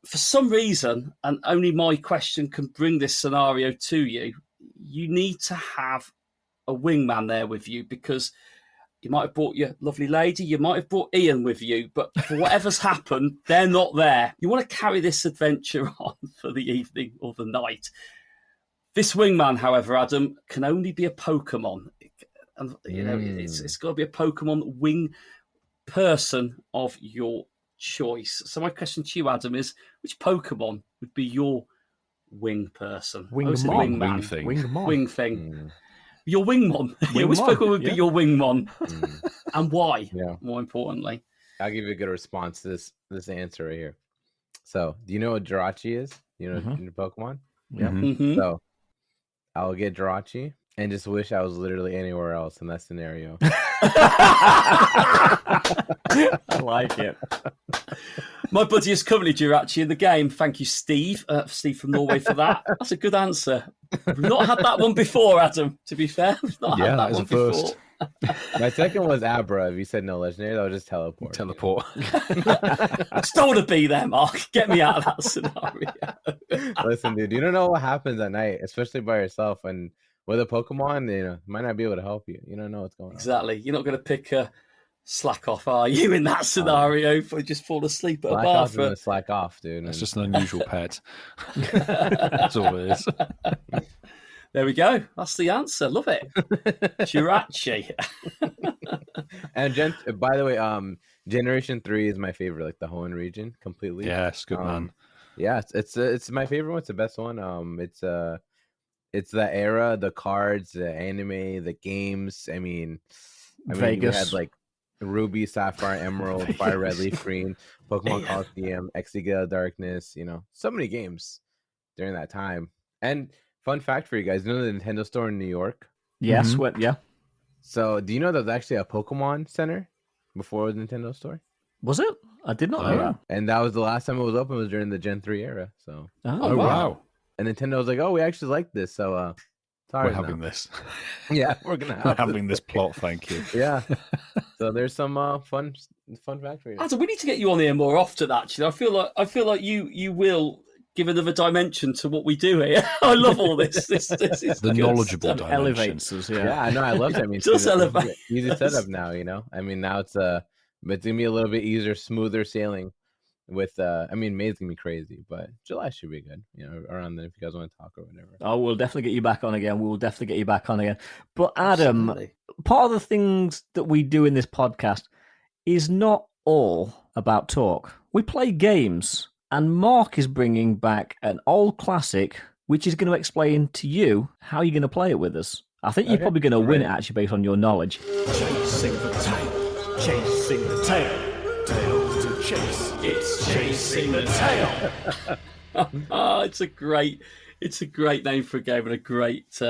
for some reason, and only my question can bring this scenario to you, you need to have a wingman there with you, because you might have brought your lovely lady, you might have brought Ian with you, but for whatever's happened, they're not there. You want to carry this adventure on for the evening or the night. This wingman, however, Adam, can only be a Pokemon. And it's got to be a Pokemon wing person of your choice. So my question to you, Adam, is which Pokemon would be your wing person? Wingman. Wing thing. Wingman. Wing thing. Your wingmon. Which Pokemon would be your wingmon? And why? Yeah. More importantly. I'll give you a good response to this answer right here. So, do you know what Jirachi is? You know, in Pokemon? Yeah. So, I'll get Jirachi and just wish I was literally anywhere else in that scenario. I like it. My buddy is currently Jirachi in the game. Thank you, Steve. Steve from Norway for that. That's a good answer. We've not had that one before, Adam, to be fair. We've not had that one before. My second was Abra. If you said no legendary, that was just teleport. I just don't want to be there, Mark. Get me out of that scenario. Listen, dude, you don't know what happens at night, especially by yourself. And with a Pokemon, might not be able to help you. You don't know what's going on. Exactly. You're not going to pick a slack off, are you, in that scenario? For just fall asleep at a bar for slack off, dude. It's just an unusual pet. That's all it is. There we go. That's the answer. Love it. Jirachi. And by the way, Generation 3 is my favorite, like the Hoenn region completely. Yes, good man. Yeah, it's my favorite one. It's the best one. It's the era, the cards, the anime, the games. I mean, Vegas. we had like Ruby, Sapphire, Emerald, Fire Red, Leaf Green, Pokemon Coliseum, Exeggutor Darkness. So many games during that time. And fun fact for you guys, you know the Nintendo store in New York? Yes, yeah. So do you know there's actually a Pokemon Center before the Nintendo store? Was it? I did not know that. And that was the last time it was open, was during the Gen 3 era. So wow. And Nintendo was like, oh, we actually like this. So sorry, we're having this. Yeah, we're having this plot, thank you. Yeah. So there's some fun fact for you. Adam, we need to get you on here more often, actually. I feel like you will give another dimension to what we do here. I love all this. This is the knowledgeable dimension. Elevates us, Yeah, I know. I love that. I mean, Just elevate. Easy setup now, I mean, now it's gonna be a little bit easier, smoother sailing. With May's gonna be crazy, but July should be good. Around then if you guys want to talk or whatever. Oh, we'll definitely get you back on again. But Adam, part of the things that we do in this podcast is not all about talk. We play games. And Mark is bringing back an old classic, which is going to explain to you how you're going to play it with us. I think you're probably going to win it, actually, based on your knowledge. Chasing the tail, chasing the tail, tail to chase. It's chasing the tail. It's a great name for a game and a great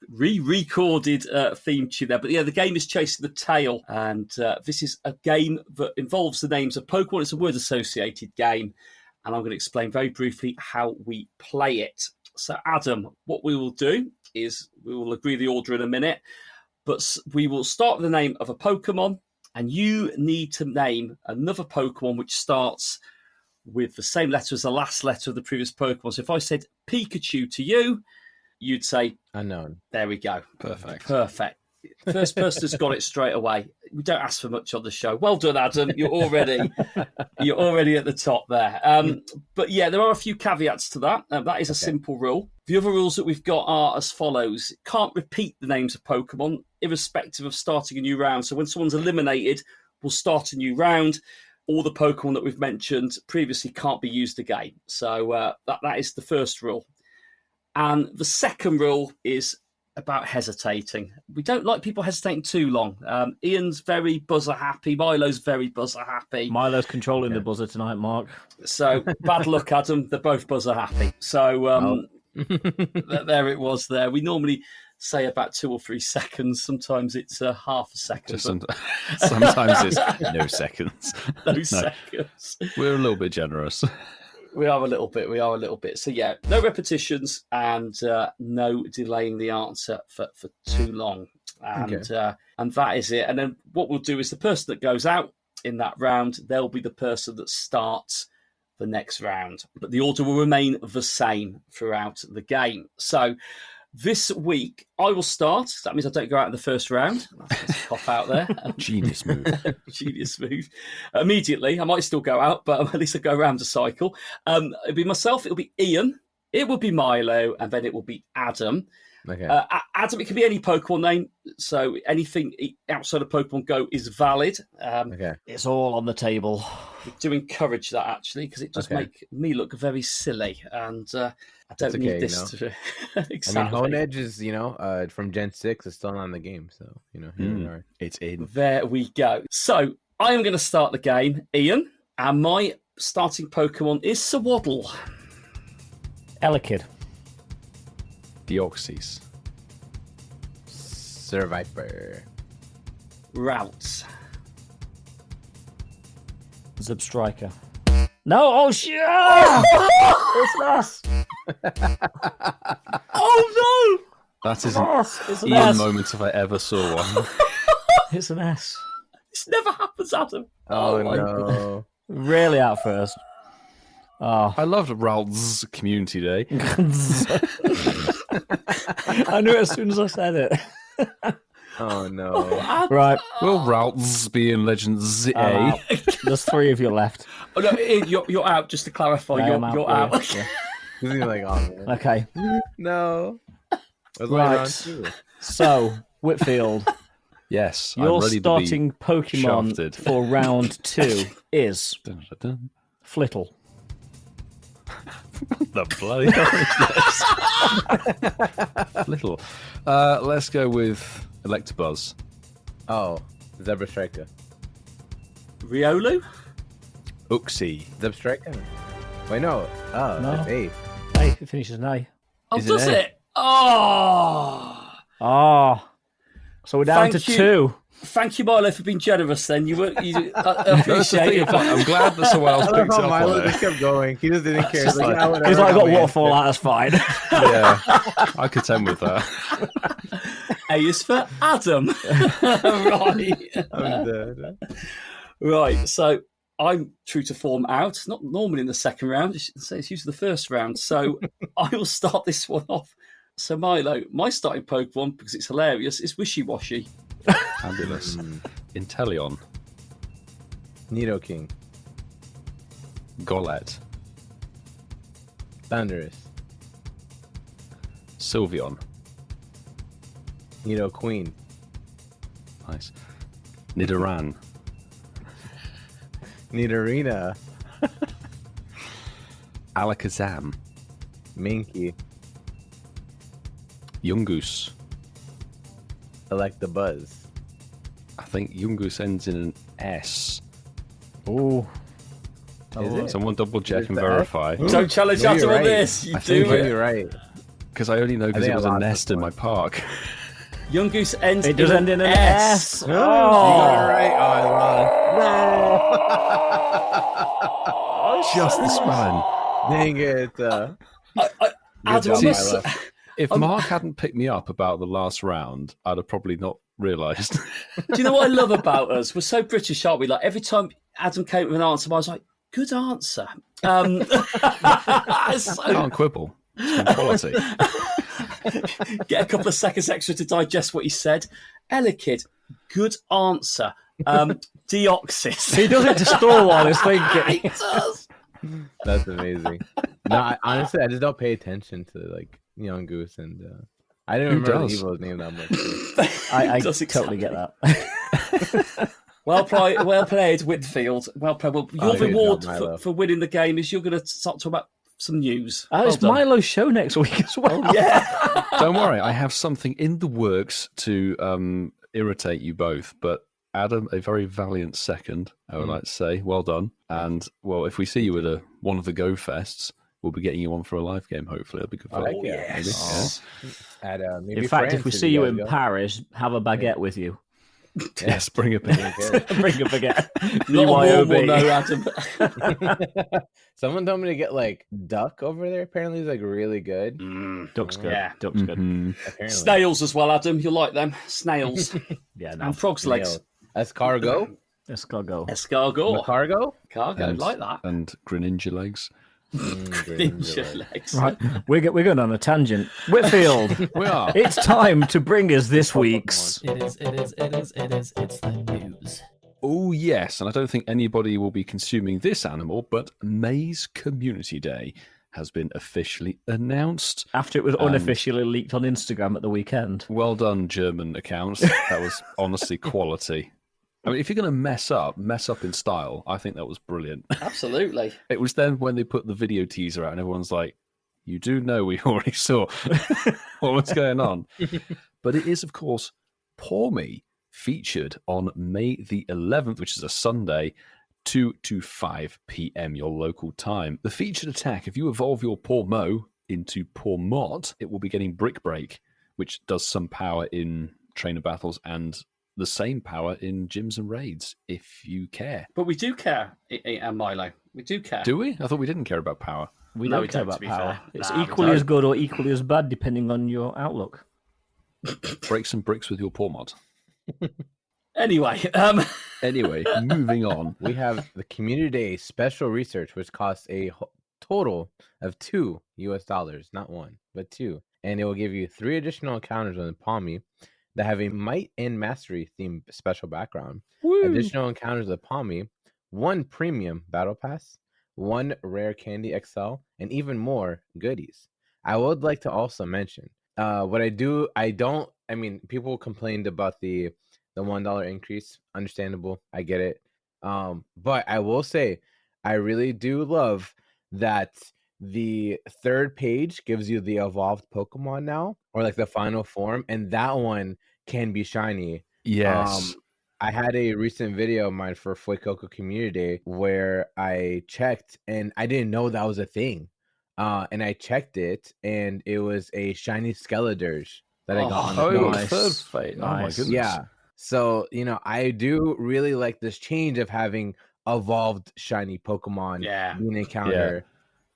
re-recorded theme tune there. But yeah, the game is Chasing the Tail, and this is a game that involves the names of Pokemon. It's a word-associated game. And I'm going to explain very briefly how we play it. So, Adam, what we will do is we will agree the order in a minute, but we will start with the name of a Pokemon, and you need to name another Pokemon which starts with the same letter as the last letter of the previous Pokemon. So if I said Pikachu to you, you'd say... Unknown. There we go. Perfect. First person has got it straight away. We don't ask for much on the show. Well done, Adam. You're already at the top there. But yeah, there are a few caveats to that. That is a simple rule. The other rules that we've got are as follows. Can't repeat the names of Pokemon, irrespective of starting a new round. So when someone's eliminated, we'll start a new round. All the Pokemon that we've mentioned previously can't be used again. So that is the first rule. And the second rule is about hesitating. We don't like people hesitating too long. Ian's very buzzer happy. Milo's very buzzer happy. Milo's controlling the buzzer tonight, Mark. So bad luck, Adam. They're both buzzer happy. So there it was there. We normally say about 2 or 3 seconds. Sometimes it's half a second. Sometimes it's no seconds. No seconds. We're a little bit generous. We are a little bit. So yeah, no repetitions and no delaying the answer for too long. And that is it. And then what we'll do is the person that goes out in that round, they'll be the person that starts the next round. But the order will remain the same throughout the game. So this week, I will start. That means I don't go out in the first round. That's a cop out there. Genius move. Genius move. Immediately, I might still go out, but at least I go around a cycle. It'll be myself, it'll be Ian, it will be Milo, and then it will be Adam. Okay. Adam, it can be any Pokemon name, so anything outside of Pokemon Go is valid. Okay. It's all on the table. Do encourage that, actually, because it does make me look very silly. And I don't It's need okay, this to I mean, Hone Edge is, from Gen 6 is still on the game. So, here we are. It's in. There we go. So I am going to start the game, Ian, and my starting Pokemon is Sawaddle. Elekid. Deoxys. Survivor. Routes. Zubstriker. No, oh shit! It's us. Oh no! That is an It's an Ian S. moment if I ever saw one. It's an S. This never happens, Adam. Oh, my God. no. Really out first. Oh. I loved Ralph's Community Day. I knew it as soon as I said it. Oh, no. Right. Will Ralph's be in Legend Z? I'm out. There's 3 of you left. Oh no, Ian, you're out. Just to clarify, I am you're out, out. yeah. He's like, oh, man. Okay. No. That's Right. round 2. So, Whitfield, Yes, your I'm ready starting to be Pokemon shafted. for round 2 is Dun, dun, dun. Flittle. The bloody hell is this? Little. Let's go with Electabuzz. Oh, Zebra Striker. Riolu? Uxie. Zeb Striker? Wait, no. Oh, No. it's 8. Hey, it finishes an A. Oh, Is it does A? it? Oh. Oh. So we're down Thank to you. 2. Thank you, Milo, for being generous. Then I That's the appreciate thing, it. I'm glad that someone else I love picked how up Milo on it. just kept going. He just didn't care. Just He's like, like- "Ah, whatever, He's like, I got my waterfall answer." out, that's fine. Yeah, I could tend with that. A is for Adam. Right. I'm dead. Right. So I'm true to form out. Not normally in the second round. It's usually the first round. So I will start this one off. So Milo, my starting Pokemon, because it's hilarious, is Wishy Washy. Fabulous. Inteleon. Nidoking. Golett. Thunderous. Sylveon. Nidoqueen. Nice. Nidoran. Nidorina. Alakazam. Minky. Yungoos. Electabuzz. I think Yungoos ends in an S. Ooh. Is it? Someone double check Is and that- verify. Don't challenge Maybe Adam you're on right. this. You I do think Maybe it. you're right. Because I only know because think it was I a lost nest this in my one. park. Young Goose ends It does in end in an S. S. You got it right. Oh, Just the spelling. Dang it. Adam, job, I must- Milo. If Mark hadn't picked me up about the last round, I'd have probably not realised. do you know what I love about us? We're so British, aren't we? Like every time Adam came with an answer, I was like, "Good answer." So- Can't quibble. It's quality. get a couple of seconds extra to digest what he said. Elekid, good answer. Deoxys. He does it to store while he's He thinking. does. That's amazing. No, honestly, I just don't pay attention to like Young Goose, and I didn't Who remember does? the evil's name that much. I He does totally exactly. get that. Well played, Whitfield. Well played. Well, your good reward job, Milo. for winning the game is you're going to start talking about some news. It's Well done. Milo's show next week as well. Yeah. Don't worry, I have something in the works to irritate you both. But Adam, a very valiant second, I would like to say. Well done. And well, if we see you at one of the Go Fests, we'll be getting you on for a live game. Hopefully, it'll be good fun. Heck yeah. Maybe. Yes. At, maybe In fact, France, if we see you guys in go. Paris, have a baguette with you. Yes, bring it back. Bring a baguette. Not a warm BYOB. one, though, Adam. Someone told me to get like duck over there. Apparently, it's like really good. Duck's good. Yeah. Duck's good. Mhm. Apparently, Snails as well, Adam. You'll like them. Snails. Yeah, no. And frog's legs. Escargot. Escargot. Escargot. Cargo. Cargo, like that. And Greninja legs. Ninja legs. Right, we're going on a tangent. Whitfield, We are. it's time to bring us this week's. It's the news. Oh, yes. And I don't think anybody will be consuming this animal, but May's Community Day has been officially announced. After it was unofficially leaked on Instagram at the weekend. Well done, German accounts. That was honestly quality. I mean, if you're going to mess up in style. I think that was brilliant. Absolutely. It was then when they put the video teaser out and everyone's like, You do know we already saw what was going on. But it is, of course, Pawmi featured on May the 11th, which is a Sunday, 2 to 5 p.m. your local time. The featured attack, if you evolve your Pawmo into Pawmot, it will be getting Brick Break, which does some power in trainer battles and the same power in gyms and raids, if you care. But we do care, Milo. We do care. Do we? I thought we didn't care about power. We don't care about power. Fair. It's Nah, equally as good or equally as bad, depending on your outlook. Break some bricks with your Pawmot. Anyway, Anyway, moving on. We have the Community Day special research, which costs a total of $2 US, not one, but two. And it will give you 3 additional encounters on the Pawmi that have a Might and Mastery themed special background. Woo. Additional encounters of the Pawmi, 1 premium battle pass, 1 rare candy XL, and even more goodies. I would like to also mention, people complained about the $1 increase. Understandable. I get it. But I will say, I really do love that the 3rd page gives you the evolved Pokemon now, or like the final form, and that one can be shiny. Yes. I had a recent video of mine for Fuecoco Community Day where I checked, and I didn't know that was a thing. And I checked it, and it was a shiny Skeledirge that I got on the nice. 3rd fate. Nice. Oh my goodness. Yeah. So, I do really like this change of having evolved shiny Pokemon being encountered.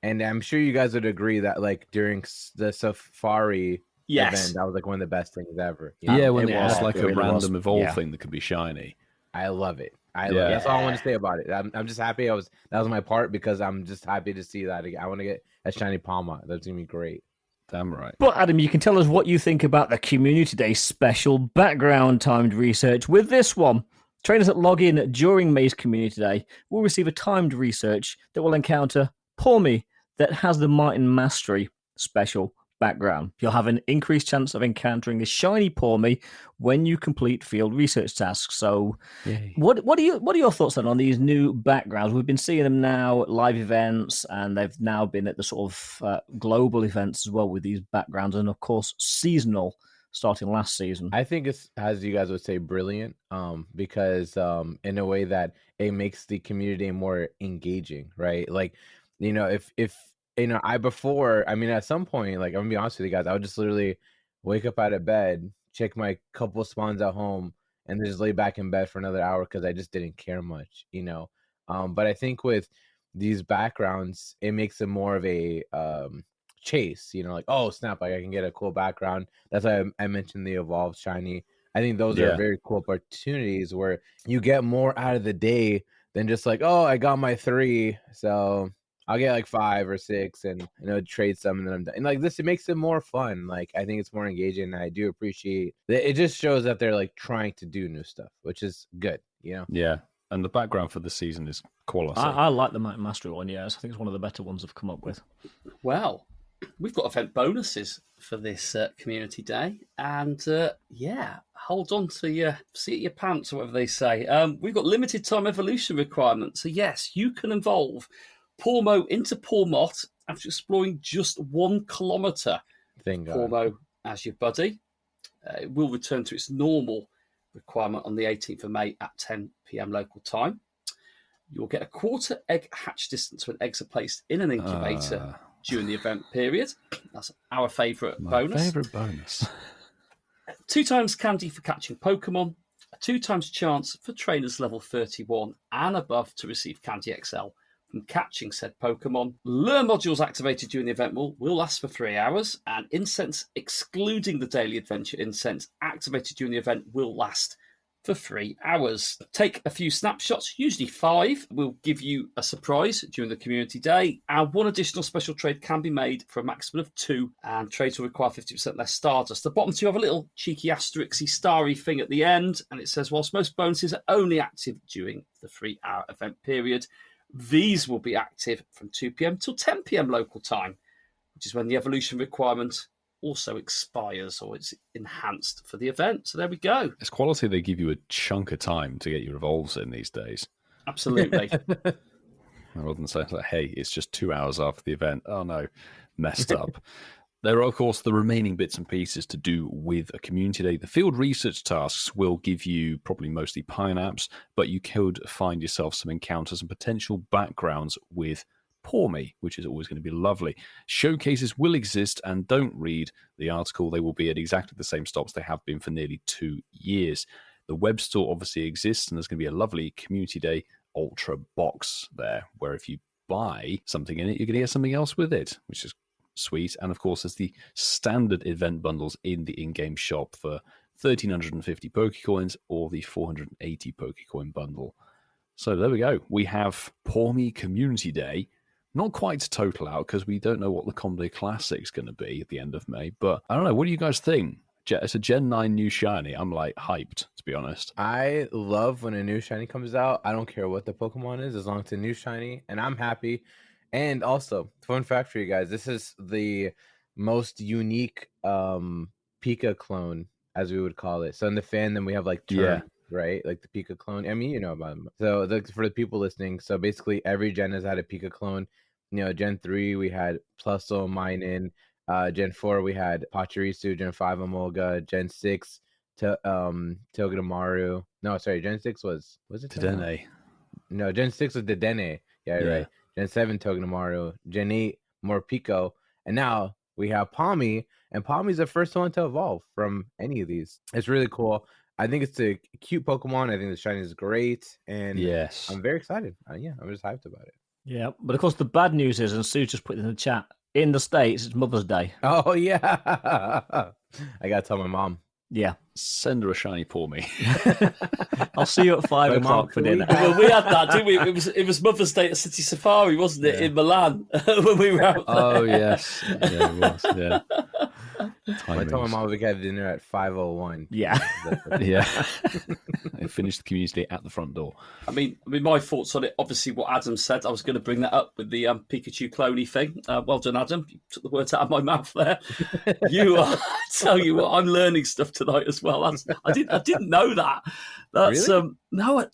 And I'm sure you guys would agree that, like, during the Safari event, that was like one of the best things ever. Yeah, when it was was. like It a really random was. evolve thing that could be shiny. I love it. That's all I want to say about it. I'm just happy that was my part, because I'm just happy to see that again. I want to get a shiny Palma. That's gonna be great. Damn right. But Adam, you can tell us what you think about the Community Day special background timed research with this one. Trainers that log in during May's Community Day will receive a timed research that will encounter Pawmi that has the Might and Mastery special background. You'll have an increased chance of encountering a shiny Pawmi when you complete field research tasks. So, what are your thoughts then on these new backgrounds? We've been seeing them now at live events, and they've now been at the sort of global events as well with these backgrounds, and of course seasonal, starting last season. I think it's, as you guys would say, brilliant. Because in a way that it makes the community more engaging, right? Like, if at some point, like, I'm gonna be honest with you guys, I would just literally wake up out of bed, check my couple spawns at home, and then just lay back in bed for another hour because I just didn't care much, But I think with these backgrounds, it makes it more of a chase, like, oh snap, like I can get a cool background. That's why I mentioned the evolved shiny. I think those are very cool opportunities where you get more out of the day than just like, oh, I got my 3, so I'll get like 5 or 6 and trade some, and then I'm done. And like this, it makes it more fun. Like, I think it's more engaging, and I do appreciate that. It just shows that they're like trying to do new stuff, which is good, Yeah, and the background for the season is quality. I like the Might and Mastery one. Yes, I think it's one of the better ones I've come up with. Well, we've got event bonuses for this Community Day, and hold on to your seat of your pants, or whatever they say. We've got limited time evolution requirements, so yes, you can evolve Pawmo into Pawmot after exploring just 1 kilometre. Pawmo as your buddy. It will return to its normal requirement on the 18th of May at 10 p.m. local time. You'll get a quarter egg hatch distance when eggs are placed in an incubator during the event period. That's our favourite bonus. Favourite bonus. 2 times candy for catching Pokemon. A 2 times chance for trainers level 31 and above to receive Candy XL from catching said Pokemon. Lure modules activated during the event will last for 3 hours, and Incensed, excluding the daily adventure Incensed, activated during the event will last for 3 hours. Take a few snapshots, usually 5, will give you a surprise during the Community Day, and 1 additional special trade can be made for a maximum of 2, and trades will require 50% less Stardust. The bottom 2 have a little cheeky asterisk-y starry thing at the end, and it says, whilst most bonuses are only active during the 3-hour event period, these will be active from 2 p.m. till 10 p.m. local time, which is when the evolution requirement also expires, or it's enhanced for the event. So there we go. It's quality. They give you a chunk of time to get your evolves in these days. Absolutely. Rather than say, like, hey, it's just 2 hours after the event. Oh no, messed up. There are, of course, the remaining bits and pieces to do with a community day. The field research tasks will give you probably mostly pineapps, but you could find yourself some encounters and potential backgrounds with Pawmi, which is always going to be lovely. Showcases will exist, and don't read the article. They will be at exactly the same stops they have been for nearly 2 years. The web store obviously exists, and there's going to be a lovely Community Day Ultra box there, where if you buy something in it, you're going to get something else with it, which is sweet. And of course, there's the standard event bundles in the in-game shop for 1,350 Pokecoins or the 480 Pokecoin bundle. So there we go. We have Pawmi Community Day. Not quite to total out because we don't know what the Comedy Classic's going to be at the end of May. But I don't know. What do you guys think? It's a Gen 9 new shiny. I'm like hyped, to be honest. I love when a new shiny comes out. I don't care what the Pokemon is, as long as it's a new shiny, and I'm happy. And also, fun fact for you guys, this is the most unique Pika clone, as we would call it. So in the fandom, we have like terms, right? Like the Pika clone. I mean, you know about them. So for the people listening, so basically every gen has had a Pika clone. You know, Gen 3, we had Plusle, Minun. Gen 4, we had Pachirisu. Gen 5, Emolga. Gen 6, Togedemaru. No, sorry, Gen 6 was it Dedenne? No, Gen 6 was Dedenne. Yeah, right. Gen 7, Togedemaru. Gen 8, Morpeko. And now we have Pawmi, and Pawmi's the first one to evolve from any of these. It's really cool. I think it's a cute Pokemon. I think the shiny is great, and I'm very excited. I'm just hyped about it. Yeah, but of course the bad news is, and Sue just put it in the chat, in the States, it's Mother's Day. Oh, yeah. I got to tell my mom. Yeah. Send her a shiny Pawmi. I'll see you at 5 o'clock for dinner. Well, we had that, didn't we? It was Mother's Day at City Safari, wasn't it, in Milan when we were out there? Oh, yes. Yeah, it was, yeah. I told my mom we got dinner at 5:01. Yeah. Yeah. I finished the community day at the front door. I mean, my thoughts on it, obviously what Adam said, I was going to bring that up with the Pikachu cloney thing. Well done, Adam. You took the words out of my mouth there. I tell you what, I'm learning stuff tonight as well. I didn't know that. That's really? No,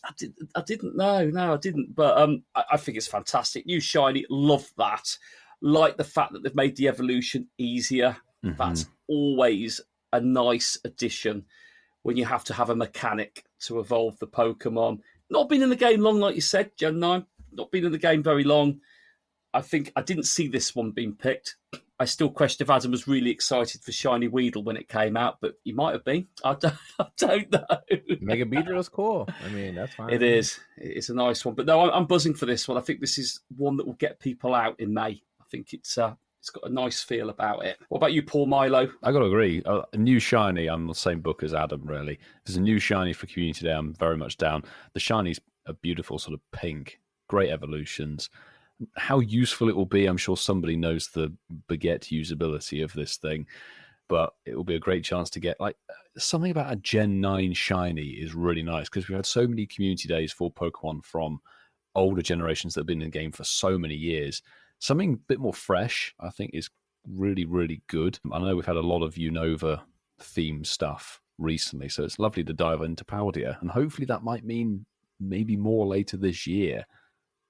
I didn't know. No, I didn't. But I think it's fantastic. New shiny, love that. Like the fact that they've made the evolution easier. Mm-hmm. That's always a nice addition when you have to have a mechanic to evolve the Pokemon. Not been in the game long, like you said, Gen 9. Not been in the game very long. I think I didn't see this one being picked. I still question if Adam was really excited for Shiny Weedle when it came out, but he might have been. I don't know. Mega Beedrill's cool. I mean, that's fine. It is. It's a nice one. But no, I'm buzzing for this one. I think this is one that will get people out in May. I think it's got a nice feel about it. What about you, Paul Milo? I got to agree. A new shiny, I'm the same book as Adam, really. If there's a new shiny for Community Day, I'm very much down. The shiny's a beautiful sort of pink. Great evolutions. How useful it will be, I'm sure somebody knows the baguette usability of this thing, but it will be a great chance to get like something about a Gen 9 shiny is really nice because we've had so many community days for Pokemon from older generations that have been in the game for so many years. Something a bit more fresh, I think, is really, really good. I know we've had a lot of Unova themed stuff recently, so it's lovely to dive into Paldea, and hopefully that might mean maybe more later this year.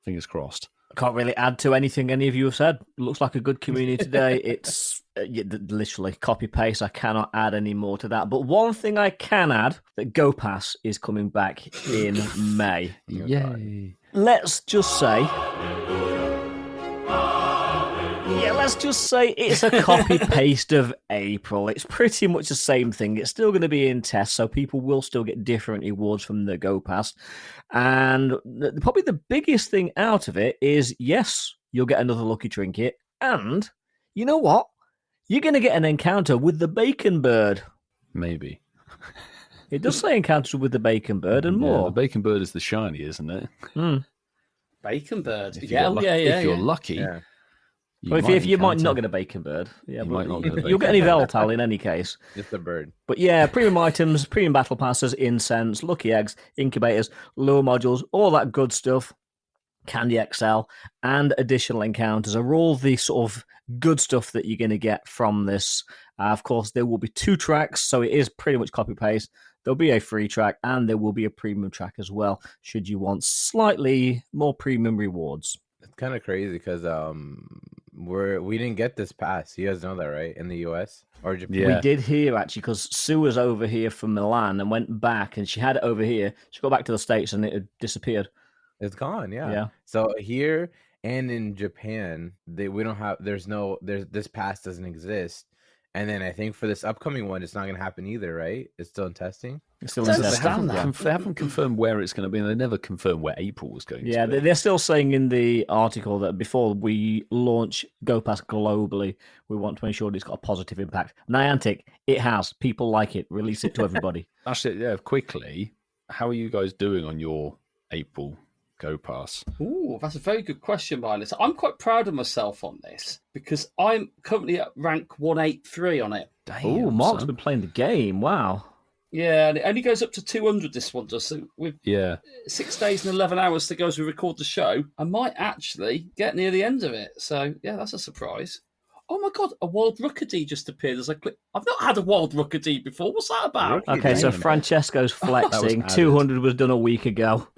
Fingers crossed. I can't really add to anything any of you have said. It looks like a good community today. It's literally copy-paste. I cannot add any more to that. But one thing I can add, that Go Pass is coming back in May. Yay. Let's just say it's a copy-paste of April. It's pretty much the same thing. It's still going to be in test, so people will still get different rewards from the Go Pass. And probably the biggest thing out of it is, yes, you'll get another lucky trinket. And you know what? You're going to get an encounter with the Bacon Bird. Maybe. It does say encounters with the Bacon Bird and more. The Bacon Bird is the shiny, isn't it? Bacon Bird. If you're lucky. Yeah. You might not get a Bacon Bird. Yeah, you might not get a you'll get an Yveltal in any case. Just a bird. But yeah, premium items, premium battle passes, Incensed, lucky eggs, incubators, lure modules, all that good stuff. Candy XL and additional encounters are all the sort of good stuff that you're going to get from this. Of course, there will be 2 tracks, so it is pretty much copy-paste. There'll be a free track and there will be a premium track as well, should you want slightly more premium rewards. It's kind of crazy because we didn't get this pass. You guys know that, right? In the US or Japan. Yeah. We did hear, actually, because Sue was over here from Milan and went back, and she had it over here. She got back to the States, and it had disappeared. It's gone, yeah. Yeah. So here and in Japan, we don't have. There's this pass doesn't exist. And then I think for this upcoming one, it's not going to happen either, right? It's still in testing. It's still They in testing. haven't confirmed where it's going to be, and they never confirmed where April was going Yeah, to be. they're still saying in the article that before we launch GoPass globally, we want to ensure it's got a positive impact. Niantic, it has. People like it. Release it to everybody. Actually, yeah, quickly, how are you guys doing on your April GoPass? Ooh, that's a very good question, Miles. I'm quite proud of myself on this because I'm currently at rank 183 on it. Oh, Mark's been playing the game. Wow. Yeah, and it only goes up to 200, this one does. So with 6 days and 11 hours to go as we record the show, I might actually get near the end of it. So, yeah, that's a surprise. Oh, my God, a wild Rookidee just appeared as I click. I've not had a wild Rookidee before. What's that about? Okay, so Francesco's flexing. 200 was done a week ago.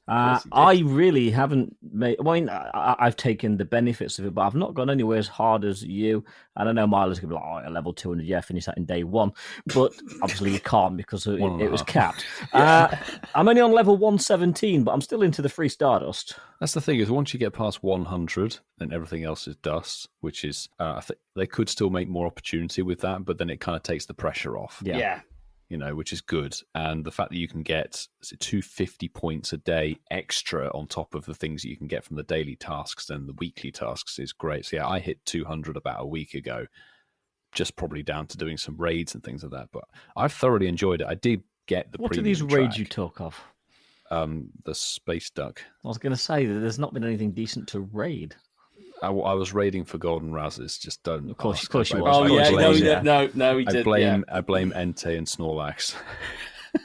I really haven't made. I mean, I've taken the benefits of it, but I've not gone anywhere as hard as you. And I know Milo's gonna be like, level 200, yeah, finish that in day one. But obviously you can't because it was capped. I'm only on level 117, but I'm still into the free Stardust. That's the thing, is once you get past 100, then everything else is dust, which is I think they could still make more opportunity with that, but then it kind of takes the pressure off. Yeah. You know, which is good. And the fact that you can get 250 points a day extra on top of the things that you can get from the daily tasks and the weekly tasks is great. So yeah, I hit 200 about a week ago, just probably down to doing some raids and things like that. But I've thoroughly enjoyed it. I did get the What are premium these raids track. you talk of? The Space Duck. I was going to say that there's not been anything decent to raid. I was raiding for golden razes. Just don't. Of course you were. Oh yeah, no, he did. I blame Entei and Snorlax.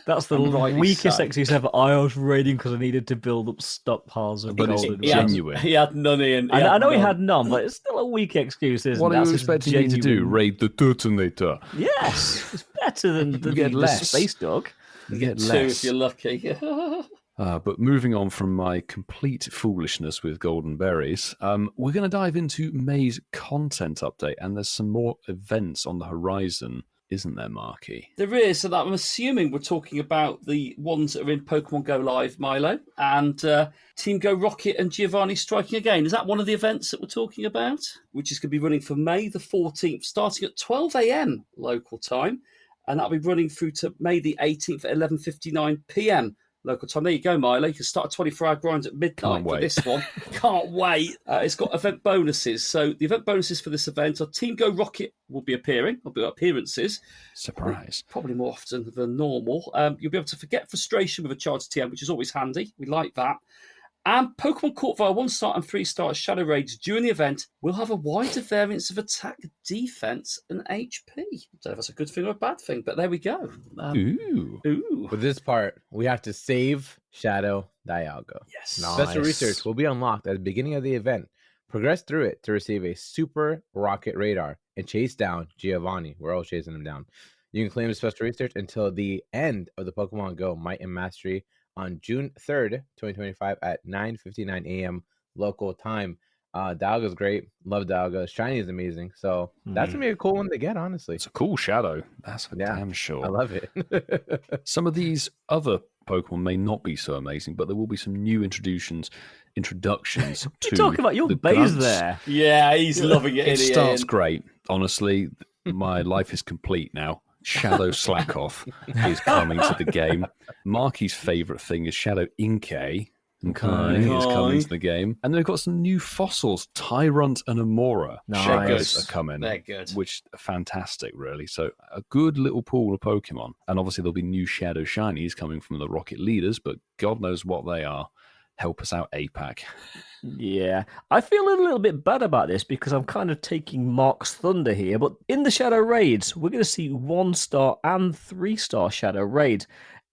That's the weakest excuse ever. I was raiding because I needed to build up stockpiles of golden. Genuine. He had none in. I know he had none, but it's still a weak excuse, isn't it? What are you expecting me to do? Raid the Detonator? Yes, it's better than the Space Dog. You get two less if you're lucky. But moving on from my complete foolishness with golden berries, we're going to dive into May's content update, and there's some more events on the horizon, isn't there, Marky? There is, and I'm assuming we're talking about the ones that are in Pokemon Go Live, Milo, and Team Go Rocket and Giovanni striking again. Is that one of the events that we're talking about? Which is going to be running from May the 14th, starting at 12 a.m. local time, and that'll be running through to May the 18th at 11:59 p.m. local time. There you go, Milo. You can start a 24-hour grind at midnight for this one. Can't wait. It's got event bonuses. So the event bonuses for this event are Team Go Rocket will be appearing. There'll be appearances. Surprise. Probably more often than normal. You'll be able to forget frustration with a charged TM, which is always handy. We like that. And Pokemon caught via 1-star and 3-star Shadow Raids during the event will have a wider variance of attack, defense, and HP. I don't know if that's a good thing or a bad thing, but there we go. Ooh. With this part, we have to save Shadow Dialga. Yes. Special research will be unlocked at the beginning of the event. Progress through it to receive a Super Rocket Radar and chase down Giovanni. We're all chasing him down. You can claim the special research until the end of the Pokemon Go Might and Mastery on June 3rd, 2025 at 9:59 a.m. local time. Dialga's great. Love Dialga. Shiny is amazing. So that's going to be a cool one to get, honestly. It's a cool shadow. That's for damn sure. I love it. Some of these other Pokemon may not be so amazing, but there will be some new introductions to You're talking about your base there. Yeah, he's loving it. It starts great. Honestly, my life is complete now. Shadow Slackoff is coming to the game. Marky's favourite thing is Shadow Inkay. Is coming to the game. And they've got some new fossils, Tyrant and Amora. Nice. Are coming. They're good. Which are fantastic, really. So a good little pool of Pokemon. And obviously there'll be new Shadow Shinies coming from the Rocket leaders, but God knows what they are. Help us out, APAC. Yeah, I feel a little bit bad about this because I'm kind of taking Mark's thunder here. But in the Shadow Raids, we're going to see 1-star and 3-star Shadow Raids.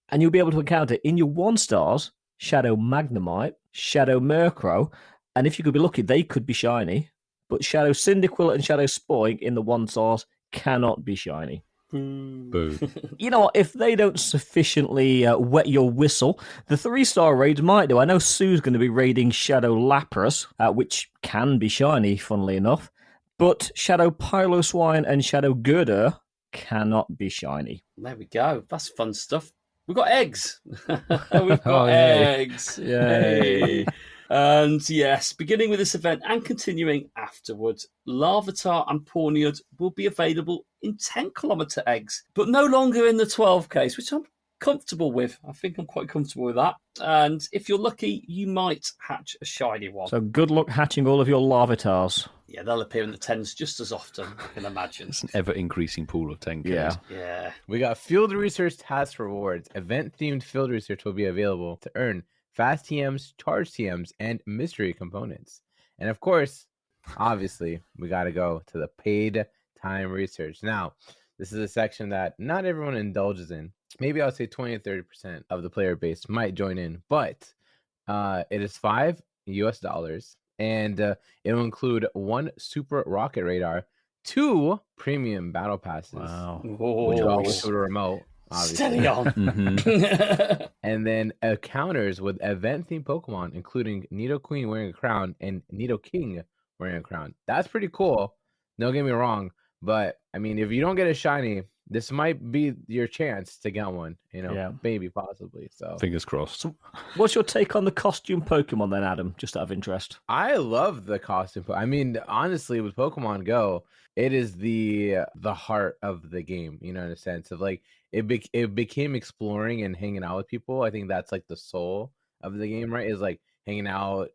And you'll be able to encounter in your 1-stars Shadow Magnemite, Shadow Murkrow, and if you could be lucky, they could be shiny. But Shadow Cyndaquil and Shadow Spoink in the 1-stars cannot be shiny. Boo. You know what? If they don't sufficiently wet your whistle, the 3-star raids might do. I know Sue's going to be raiding Shadow Lapras, which can be shiny, funnily enough. But Shadow Piloswine and Shadow Girder cannot be shiny. There we go. That's fun stuff. We've got eggs. We've got eggs. Yay. And yes, beginning with this event and continuing afterwards, Larvitar and Pawniard will be available in 10-kilometre eggs, but no longer in the 12 case, which I'm comfortable with. I think I'm quite comfortable with that. And if you're lucky, you might hatch a shiny one. So good luck hatching all of your Larvitars. Yeah, they'll appear in the 10s just as often, I can imagine. It's an ever-increasing pool of 10Ks. Yeah. We got field research task rewards. Event-themed field research will be available to earn fast TMs, charge TMs, and mystery components. And of course, obviously, we got to go to the paid time research. Now, this is a section that not everyone indulges in. Maybe I'll say 20 to 30% of the player base might join in, but it is $5 US, and it'll include 1 super rocket radar, 2 premium battle passes, which will go to the remote. Obviously. Steady on. Mm-hmm. And then encounters with event-themed Pokemon, including Nidoqueen wearing a crown and Nidoking wearing a crown. That's pretty cool. Don't get me wrong, but I mean, if you don't get a shiny, this might be your chance to get one. Maybe, possibly. So Fingers crossed. So what's your take on the costume Pokemon then, Adam? Just out of interest. I love the costume. I mean, honestly, with Pokemon Go, it is the heart of the game. In a sense of like it became exploring and hanging out with people. I think that's like the soul of the game, right? Is like hanging out,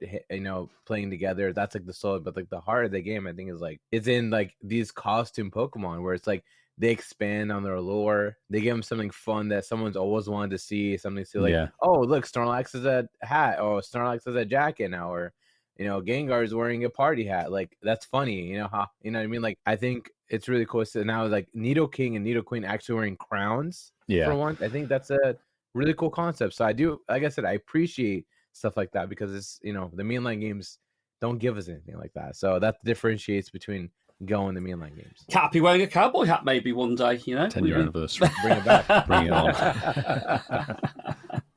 playing together. That's like the soul, but like the heart of the game, I think, is like it's in like these costume Pokemon where it's like they expand on their lore. They give them something fun that someone's always wanted to see. Something to see, like, oh, look, Snorlax is a hat, or Snorlax is a jacket now, or Gengar is wearing a party hat. Like, that's funny. You know what I mean? Like, I think it's really cool. So now, like, Nidoking and Nidoqueen actually wearing crowns for once. I think that's a really cool concept. So I do, like I said, I appreciate stuff like that because it's, the mainline games don't give us anything like that. So that differentiates between Go and the mainline games. Cappy wearing a cowboy hat maybe one day, 10-year anniversary. Bring it back. Bring it on.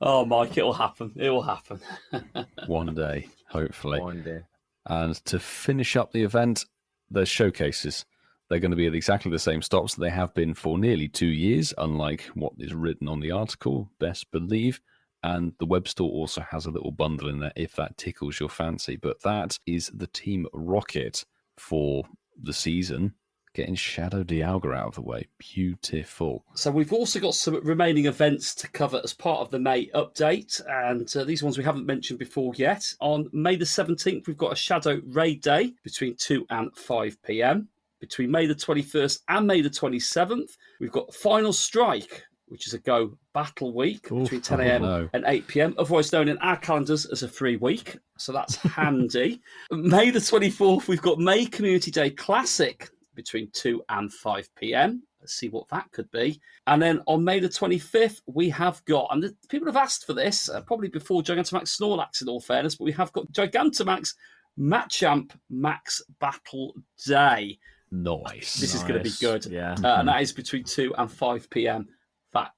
Oh, Mike, it will happen. It will happen. One day, hopefully. One day. And to finish up the event, there's showcases. They're going to be at exactly the same stops that they have been for nearly 2 years, unlike what is written on the article, best believe. And the web store also has a little bundle in there if that tickles your fancy. But that is the Team Rocket for the season, getting Shadow Dialga out of the way. Beautiful. So we've also got some remaining events to cover as part of the May update, and these ones we haven't mentioned before yet. On May the 17th, we've got a Shadow Raid Day between 2 and 5 p.m. Between May the 21st and May the 27th, we've got Final Strike, which is a Go Battle Week between 10 a.m. and 8 p.m, otherwise known in our calendars as a free week. So that's handy. May the 24th, we've got May Community Day Classic between 2 and 5 p.m. Let's see what that could be. And then on May the 25th, we have got, and people have asked for this, probably before Gigantamax Snorlax in all fairness, but we have got Gigantamax Machamp Max Battle Day. Nice. This is going to be good. Yeah. And that is between 2 and 5 p.m.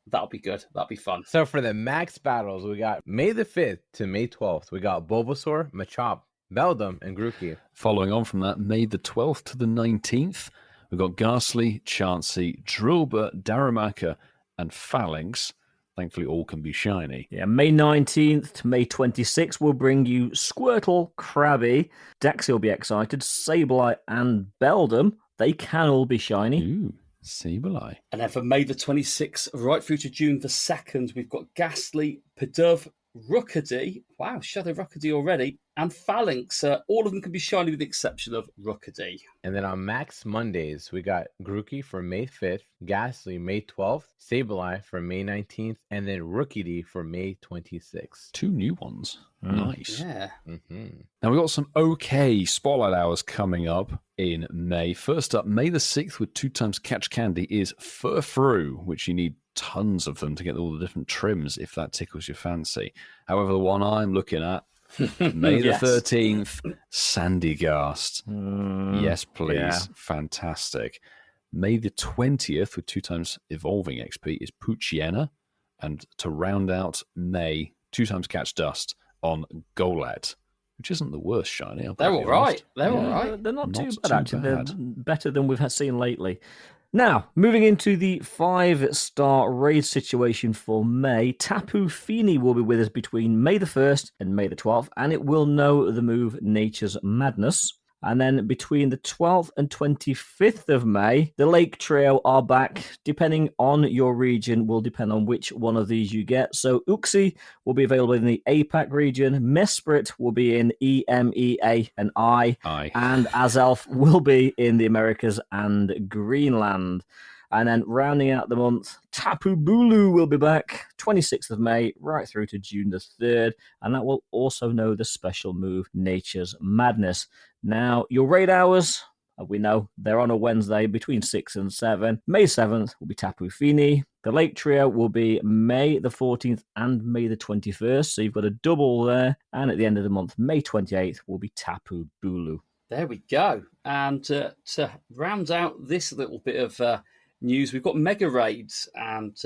That'll be good. That'll be fun. So for the max battles, we got May the 5th to May 12th. We got Bulbasaur, Machop, Beldum, and Grookey. Following on from that, May the 12th to the 19th, we've got Ghastly, Chansey, Drillbur, Darumaka, and Phalanx. Thankfully, all can be shiny. Yeah, May 19th to May 26th will bring you Squirtle, Krabby, Daxi will be excited, Sableye, and Beldum. They can all be shiny. Ooh. Sableye. And then for May the 26th, right through to June the 2nd, we've got Ghastly, Pidove, Rookidee. Wow, Shadow Rookidee already. And Phalanx. All of them can be shiny with the exception of Rookidee. And then on Max Mondays, we got Grookey for May 5th, Ghastly May 12th, Sableye for May 19th, and then Rookidee for May 26th. 2 new ones. Nice. Yeah. Mm-hmm. Now we've got some okay spotlight hours coming up in May. First up, May the 6th with 2 times Catch Candy is Furfrou, which you need tons of them to get all the different trims if that tickles your fancy. However, the one I'm looking at, May the 13th, Sandygast. Yes, please. Yeah. Fantastic. May the 20th, with 2 times evolving XP, is Poochyena. And to round out May, 2 times Catch Dust on Golad, which isn't the worst shiny. They're all right. They're all right. They're not too bad, actually. They're better than we've seen lately. Now, moving into the 5-star raid situation for May, Tapu Fini will be with us between May the 1st and May the 12th, and it will know the move Nature's Madness. And then between the 12th and 25th of May, the Lake Trio are back. Depending on your region, will depend on which one of these you get. So Uxie will be available in the APAC region. Mesprit will be in EMEA and I. And Azelf will be in the Americas and Greenland. And then rounding out the month, Tapu Bulu will be back 26th of May right through to June the 3rd. And that will also know the special move, Nature's Madness. Now, your raid hours, we know they're on a Wednesday between 6 and 7. May 7th will be Tapu Fini. The Lake Trio will be May the 14th and May the 21st. So you've got a double there. And at the end of the month, May 28th will be Tapu Bulu. There we go. And to round out this little bit of news, we've got mega raids, and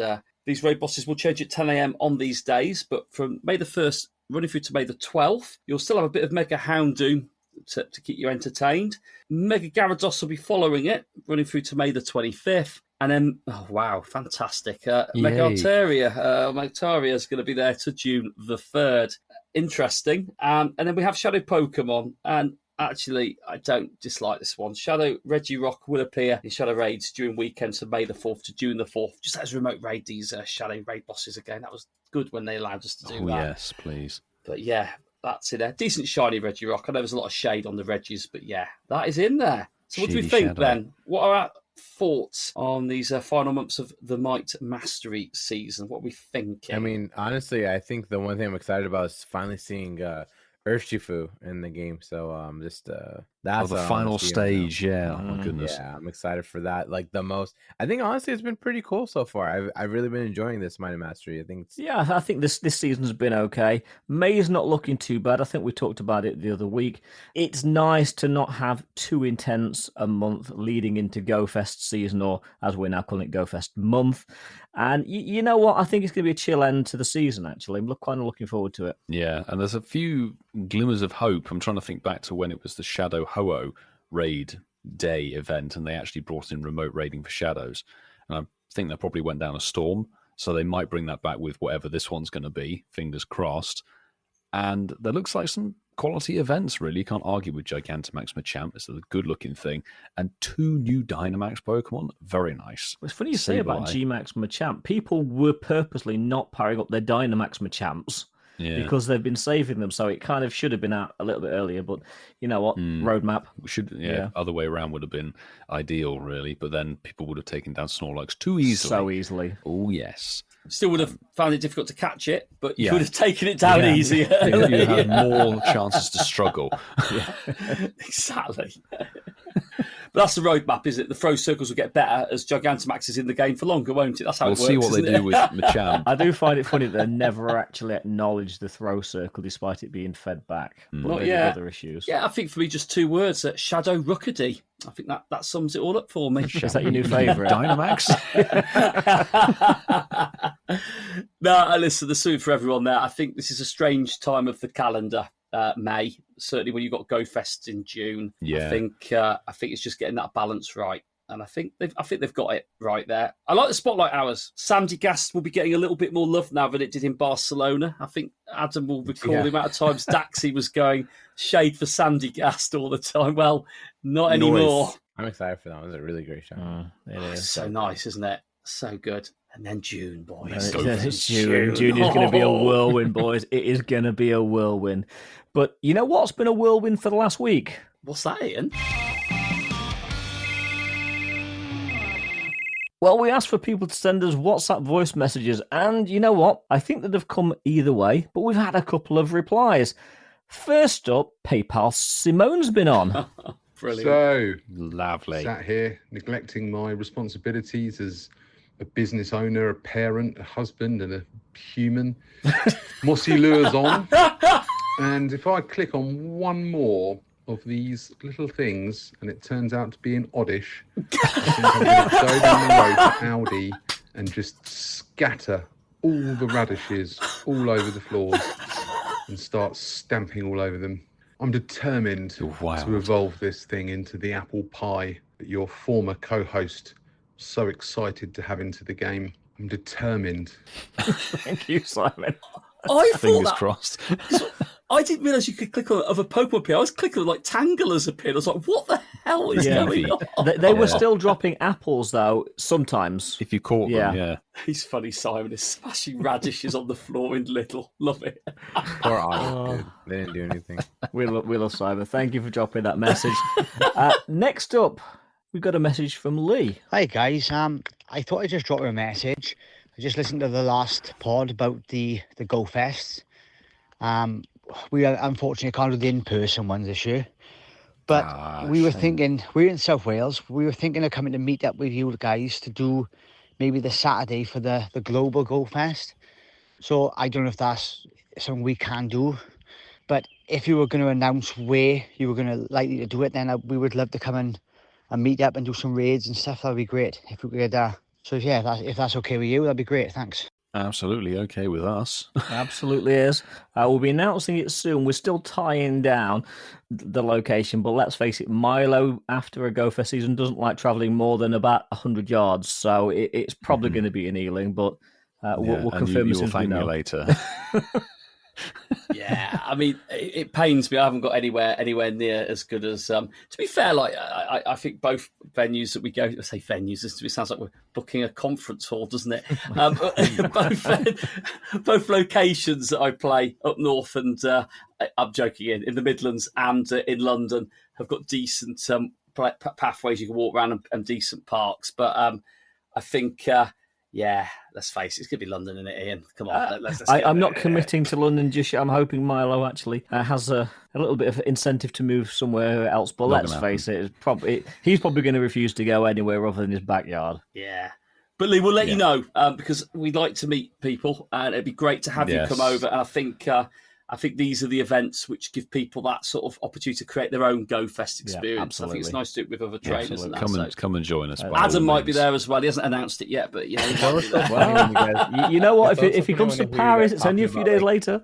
these raid bosses will change at 10 a.m. on these days. But from May the 1st running through to May the 12th, you'll still have a bit of Mega Houndoom to keep you entertained. Mega Gyarados will be following it, running through to May the 25th. And then, oh wow, fantastic. Mega Altaria is going to be there to June the 3rd. Interesting. And then we have Shadow Pokemon. And actually, I don't dislike this one. Shadow Regirock will appear in Shadow Raids during weekends from May the 4th to June the 4th. Just as remote raid these Shadow Raid bosses again. That was good when they allowed us to do that. Yes, please. But yeah, that's in there. Decent shiny Regirock. I know there's a lot of shade on the Regis, but yeah, that is in there. So what do we think Shadow. then? What are our thoughts on these final months of the Might Mastery season? What are we thinking? I mean, honestly, I think the one thing I'm excited about is finally seeing Urshifu in the game. So that's the final stage. Yeah. Oh my goodness. Yeah, I'm excited for that. Like the most. I think honestly, it's been pretty cool so far. I've really been enjoying this Mighty Mastery. I think. I think this season's been okay. May's not looking too bad. I think we talked about it the other week. It's nice to not have too intense a month leading into GoFest season, or as we're now calling it, GoFest month. And you know what? I think it's going to be a chill end to the season, actually. I'm kind of looking forward to it. Yeah, and there's a few glimmers of hope. I'm trying to think back to when it was the Shadow Ho-Oh raid day event, and they actually brought in remote raiding for shadows. And I think that probably went down a storm, so they might bring that back with whatever this one's going to be, fingers crossed. And there looks like some quality events, really. You can't argue with Gigantamax Machamp. It's a good-looking thing. And 2 new Dynamax Pokemon. Very nice. It's funny you say about G-Max Machamp. People were purposely not powering up their Dynamax Machamps because they've been saving them, so it kind of should have been out a little bit earlier. But you know what? Roadmap. Other way around would have been ideal, really. But then people would have taken down Snorlax too easily. So easily. Oh, yes. Still would have found it difficult to catch it, but you would have taken it down easier. You have more chances to struggle. Exactly. But that's the roadmap, is it? The throw circles will get better as Gigantamax is in the game for longer, won't it? That's how it works. We'll see what they do with Machamp. I do find it funny that they never actually acknowledged the throw circle despite it being fed back. But other issues. Yeah, I think for me, just 2 words, Shadow Rookedy. I think that sums it all up for me. Is that your new favourite? Dynamax? No, listen, there's something for everyone there. I think this is a strange time of the calendar. May, certainly when you've got GoFest in June. I think it's just getting that balance right, and I think they've got it right there. I like the spotlight hours. Sandygast will be getting a little bit more love now than it did in Barcelona. I think Adam will recall the amount of times Daxi was going shade for Sandygast all the time. Well, not anymore. I'm excited for that. It was a really great show. It's so nice, isn't it? So good. And then June, boys. June is going to be a whirlwind, boys. It is going to be a whirlwind. But you know what's been a whirlwind for the last week? What's that, Ian? Well, we asked for people to send us WhatsApp voice messages, and you know what? I think that they've come either way, but we've had a couple of replies. First up, PayPal Simone's been on. Brilliant. So, lovely. Sat here neglecting my responsibilities as a business owner, a parent, a husband, and a human. Mossy lures on. And if I click on one more, of these little things and it turns out to be an oddish, I think I'm going to go down the road to Aldi and just scatter all the radishes all over the floors and start stamping all over them. I'm determined to evolve this thing into the apple pie that your former co-host was so excited to have into the game. I'm determined. Thank you, Simon. Fingers crossed. I didn't realise you could click on a Pokemon pin. I was clicking on like Tangela's appeared. I was like, what the hell is going on? They were still dropping apples though, sometimes. If you caught them, yeah. He's funny, Simon. Is smashing radishes on the floor in little. Love it. Poor audience, dude. They didn't do anything. We love Simon. Thank you for dropping that message. Next up, we've got a message from Lee. Hi guys. I thought I'd just drop her a message. I just listened to the last pod about the Go Fests. We unfortunately can't do the in-person ones this year. But we were thinking, we're in South Wales, we were thinking of coming to meet up with you guys to do maybe the Saturday for the Global Go Fest. So I don't know if that's something we can do. But if you were going to announce where you were going to likely to do it, then we would love to come and meet up and do some raids and stuff. That would be great if we could. So yeah, if that's okay with you, that'd be great. Thanks. Absolutely okay with us. Absolutely is. We'll be announcing it soon. We're still tying down the location, but let's face it, Milo, after a Go Fest season, doesn't like travelling more than about 100 yards, so it's probably going to be an Ealing, but we'll confirm as soon as we know. You later. Yeah, I mean, it pains me. I haven't got anywhere near as good as. To be fair, like I think both venues that we go, I say venues. It sounds like we're booking a conference hall, doesn't it? Both locations that I play up north and I'm joking in the Midlands and in London have got decent pathways you can walk around and decent parks. But I think. Yeah, let's face it, it's going to be London, isn't it, Ian? Come on. I'm not committing to London just yet. I'm hoping Milo actually has a little bit of incentive to move somewhere else. But let's face it, he's probably going to refuse to go anywhere other than his backyard. Yeah. But Lee, we'll let you know because we'd like to meet people and it'd be great to have you come over. And I think these are the events which give people that sort of opportunity to create their own Go Fest experience. I think it's nice to do it with other trainers. And come and join us. Adam might be there as well. He hasn't announced it yet, but you know, he might be there. You know what? If he comes to Paris, it's only a few days later.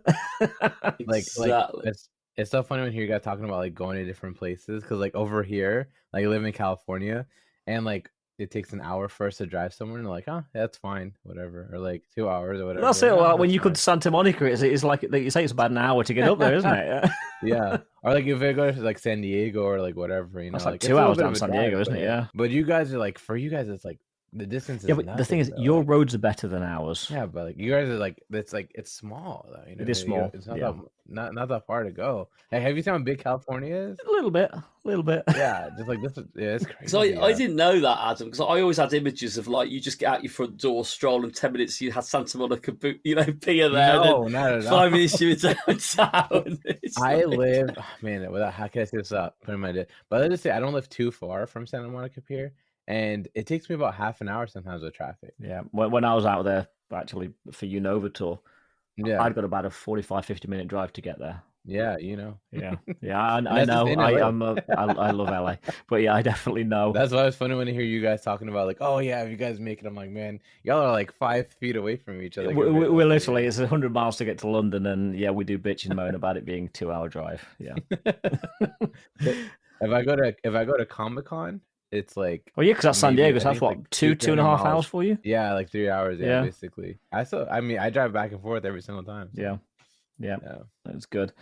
Exactly. It's so funny when you hear you guys talking about like going to different places because like over here, like I live in California, and like it takes an hour for us to drive somewhere, and they're like, that's fine, whatever, or like 2 hours or whatever. That's it. Well, when you come to Santa Monica, it's like you say, it's about an hour to get up there, isn't it? Yeah. Or like if I go to like San Diego or like whatever, you know, that's like 2 hours down San Diego, isn't it? Yeah. But you guys are like, for you guys, it's like the distance. Yeah, but the thing is, your roads are better than ours. Yeah, but like you guys are like, it's small though. You know, it is small. It's not that far to go. Hey, have you seen how big California is? A little bit. Yeah, just like this. It's crazy. So I didn't know that, Adam, because I always had images of like you just get out your front door, stroll, and 10 minutes you had Santa Monica, pier there. No, not at all. 5 minutes you were downtown. I live, how can I say this up? Putting my day, but let's just say I don't live too far from Santa Monica Pier, and it takes me about half an hour sometimes with traffic. Yeah, when I was out there actually for Unova tour, I'd got about a 45-50 minute drive to get there. Yeah, you know. Yeah, I know. I love LA, but yeah, I definitely know. That's why it's funny when I hear you guys talking about like, oh yeah, if you guys make it, I'm like, man, y'all are like 5 feet away from each other. We're literally, it's 100 miles to get to London, and yeah, we do bitch and moan about it being a 2 hour drive. Yeah. If I go to Comic-Con, it's like, yeah, because that's San Diego. So that's what, like two and a half hours for you? Yeah, like 3 hours. Yeah, basically. I drive back and forth every single time. So. Yeah, that's good.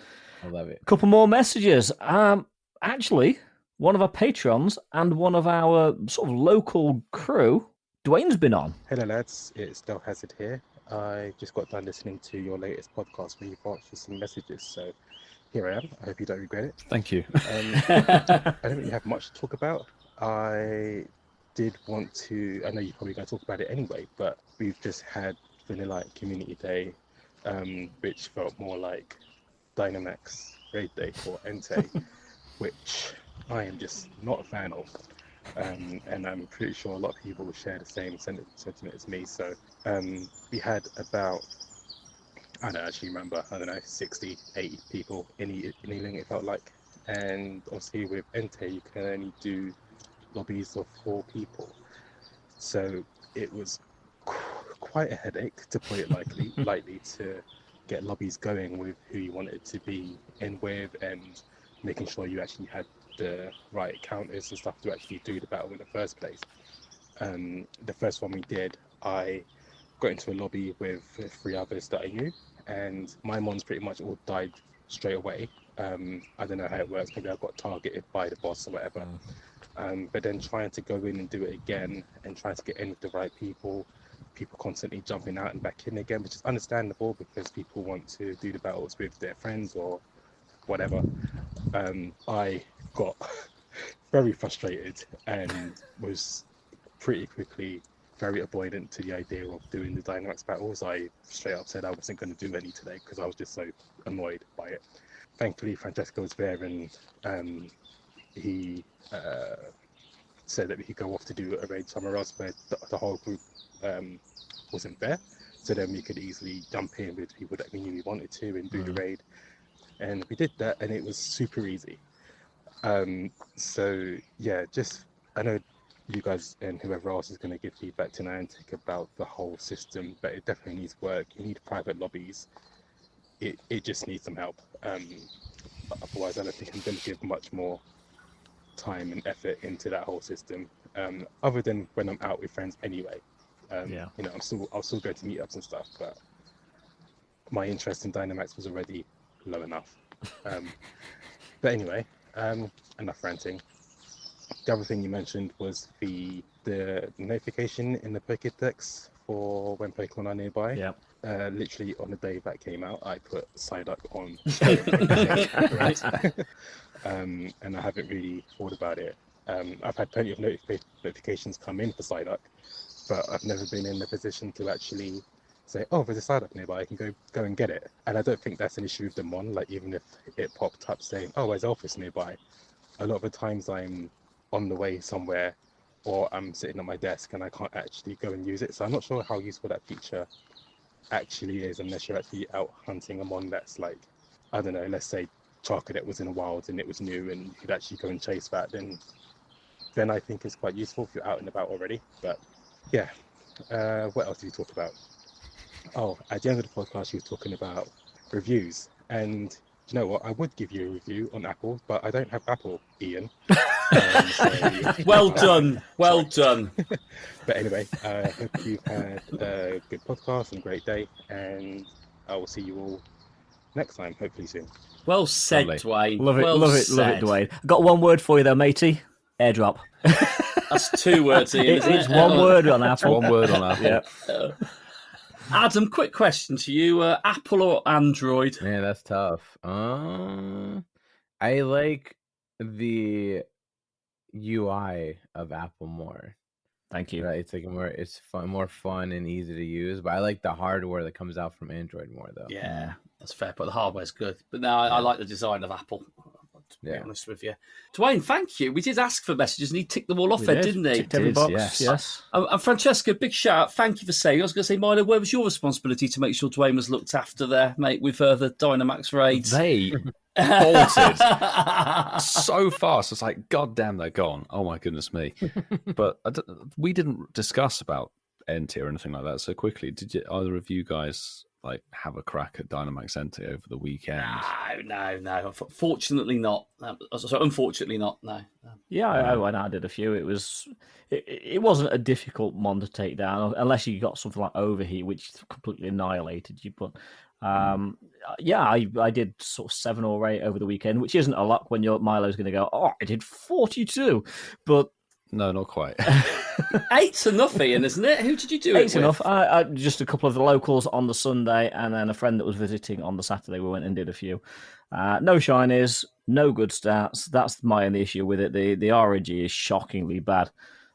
I love it. A couple more messages. Actually, one of our patrons and one of our sort of local crew, Dwayne's been on. Hello, lads. It's Del Hazard here. I just got done listening to your latest podcast where you've answered some messages. So here I am. I hope you don't regret it. Thank you. I don't really have much to talk about. I did want to, I know you're probably going to talk about it anyway, but we've just had Vanilla Community Day, which felt more like Dynamax Raid Day for Entei, which I am just not a fan of. And I'm pretty sure a lot of people will share the same sentiment as me. So we had about, I don't actually remember, 60, 80 people in Ealing, it felt like, And obviously with Entei, you can only do lobbies of 4 people. So it was quite a headache, to put it lightly, to get lobbies going with who you wanted to be in with, and making sure you actually had the right counters and stuff to actually do the battle in the first place. The first one we did, I got into a lobby with 3 others that I knew, and my mons pretty much all died straight away. I don't know how it works, maybe I got targeted by the boss or whatever. But then trying to go in and do it again, and trying to get in with the right people constantly jumping out and back in again, which is understandable because people want to do the battles with their friends or whatever. I got very frustrated and was pretty quickly very avoidant to the idea of doing the Dynamax battles. I straight up said I wasn't going to do any today because I was just so annoyed by it. Thankfully, Francesco was there, and he said that we could go off to do a raid somewhere else where the whole group wasn't there. So then we could easily jump in with people that we knew we wanted to and do the raid. And we did that, and it was super easy. So yeah, I know you guys and whoever else is going to give feedback to Niantic about the whole system, but it definitely needs work. You need private lobbies. It just needs some help. Otherwise, I don't think I'm going to give much more time and effort into that whole system. Other than when I'm out with friends anyway. You know, I'll still go to meetups and stuff, but my interest in Dynamax was already low enough. But anyway, enough ranting. The other thing you mentioned was the notification in the Pokédex for when Pokemon are nearby. Yeah. Literally on the day that came out, I put Psyduck on. And I haven't really thought about it. I've had plenty of notifications come in for Psyduck, but I've never been in the position to actually say, oh, there's a Psyduck nearby, I can go and get it. And I don't think that's an issue with the mon. Like, even if it popped up saying, oh, there's Elphys nearby, a lot of the times I'm on the way somewhere, or I'm sitting at my desk and I can't actually go and use it. So I'm not sure how useful that feature actually is, unless you're actually out hunting a mon that's like, I don't know, let's say Charcadet was in the wild and it was new and you could actually go and chase that, then I think it's quite useful if you're out and about already. But yeah, what else did you talk about? Oh, at the end of the podcast, you were talking about reviews. And you know what? I would give you a review on Apple, but I don't have Apple, Ian. Well done. Well done. But anyway, I hope you've had a good podcast and a great day. And I will see you all next time, hopefully soon. Well said, Dwayne. Love it, well love it, said. love it, Dwayne. I've got one word for you, though, matey. Airdrop. That's 2 words, Ian. It's one word on Apple. One word on Apple. Yeah. Adam, quick question to you. Apple or Android? Man, that's tough. I like the UI of Apple more. Thank you. Right? It's like more fun and easy to use. But I like the hardware that comes out from Android more, though. Yeah, that's fair. But the hardware's good. But no, I like the design of Apple. To be honest with you, Dwayne, thank you. We did ask for messages, and he ticked them all off there, didn't he? Ticked every box. Yes. And Francesca, big shout out. Thank you for saying. I was going to say, Milo, where was your responsibility to make sure Dwayne was looked after there, mate, with the Dynamax raids? They bolted so fast. It's like, God damn, they're gone. Oh my goodness me! But we didn't discuss about NT or anything like that so quickly. Did either of you guys like have a crack at Dynamax NT over the weekend? No. Fortunately not. So unfortunately not. No. Yeah, I did a few. It wasn't a difficult mon to take down, unless you got something like Overheat, which completely annihilated you. But I did sort of 7 or 8 over the weekend, which isn't a lot when your Milo's going to go, oh, I did 42. But no, not quite. 8's enough, Ian, isn't it? Who did you do 8's it with? enough. I just a couple of the locals on the Sunday, and then a friend that was visiting on the Saturday. We went and did a few. No shinies, no good stats. That's my only issue with it. The RNG is shockingly bad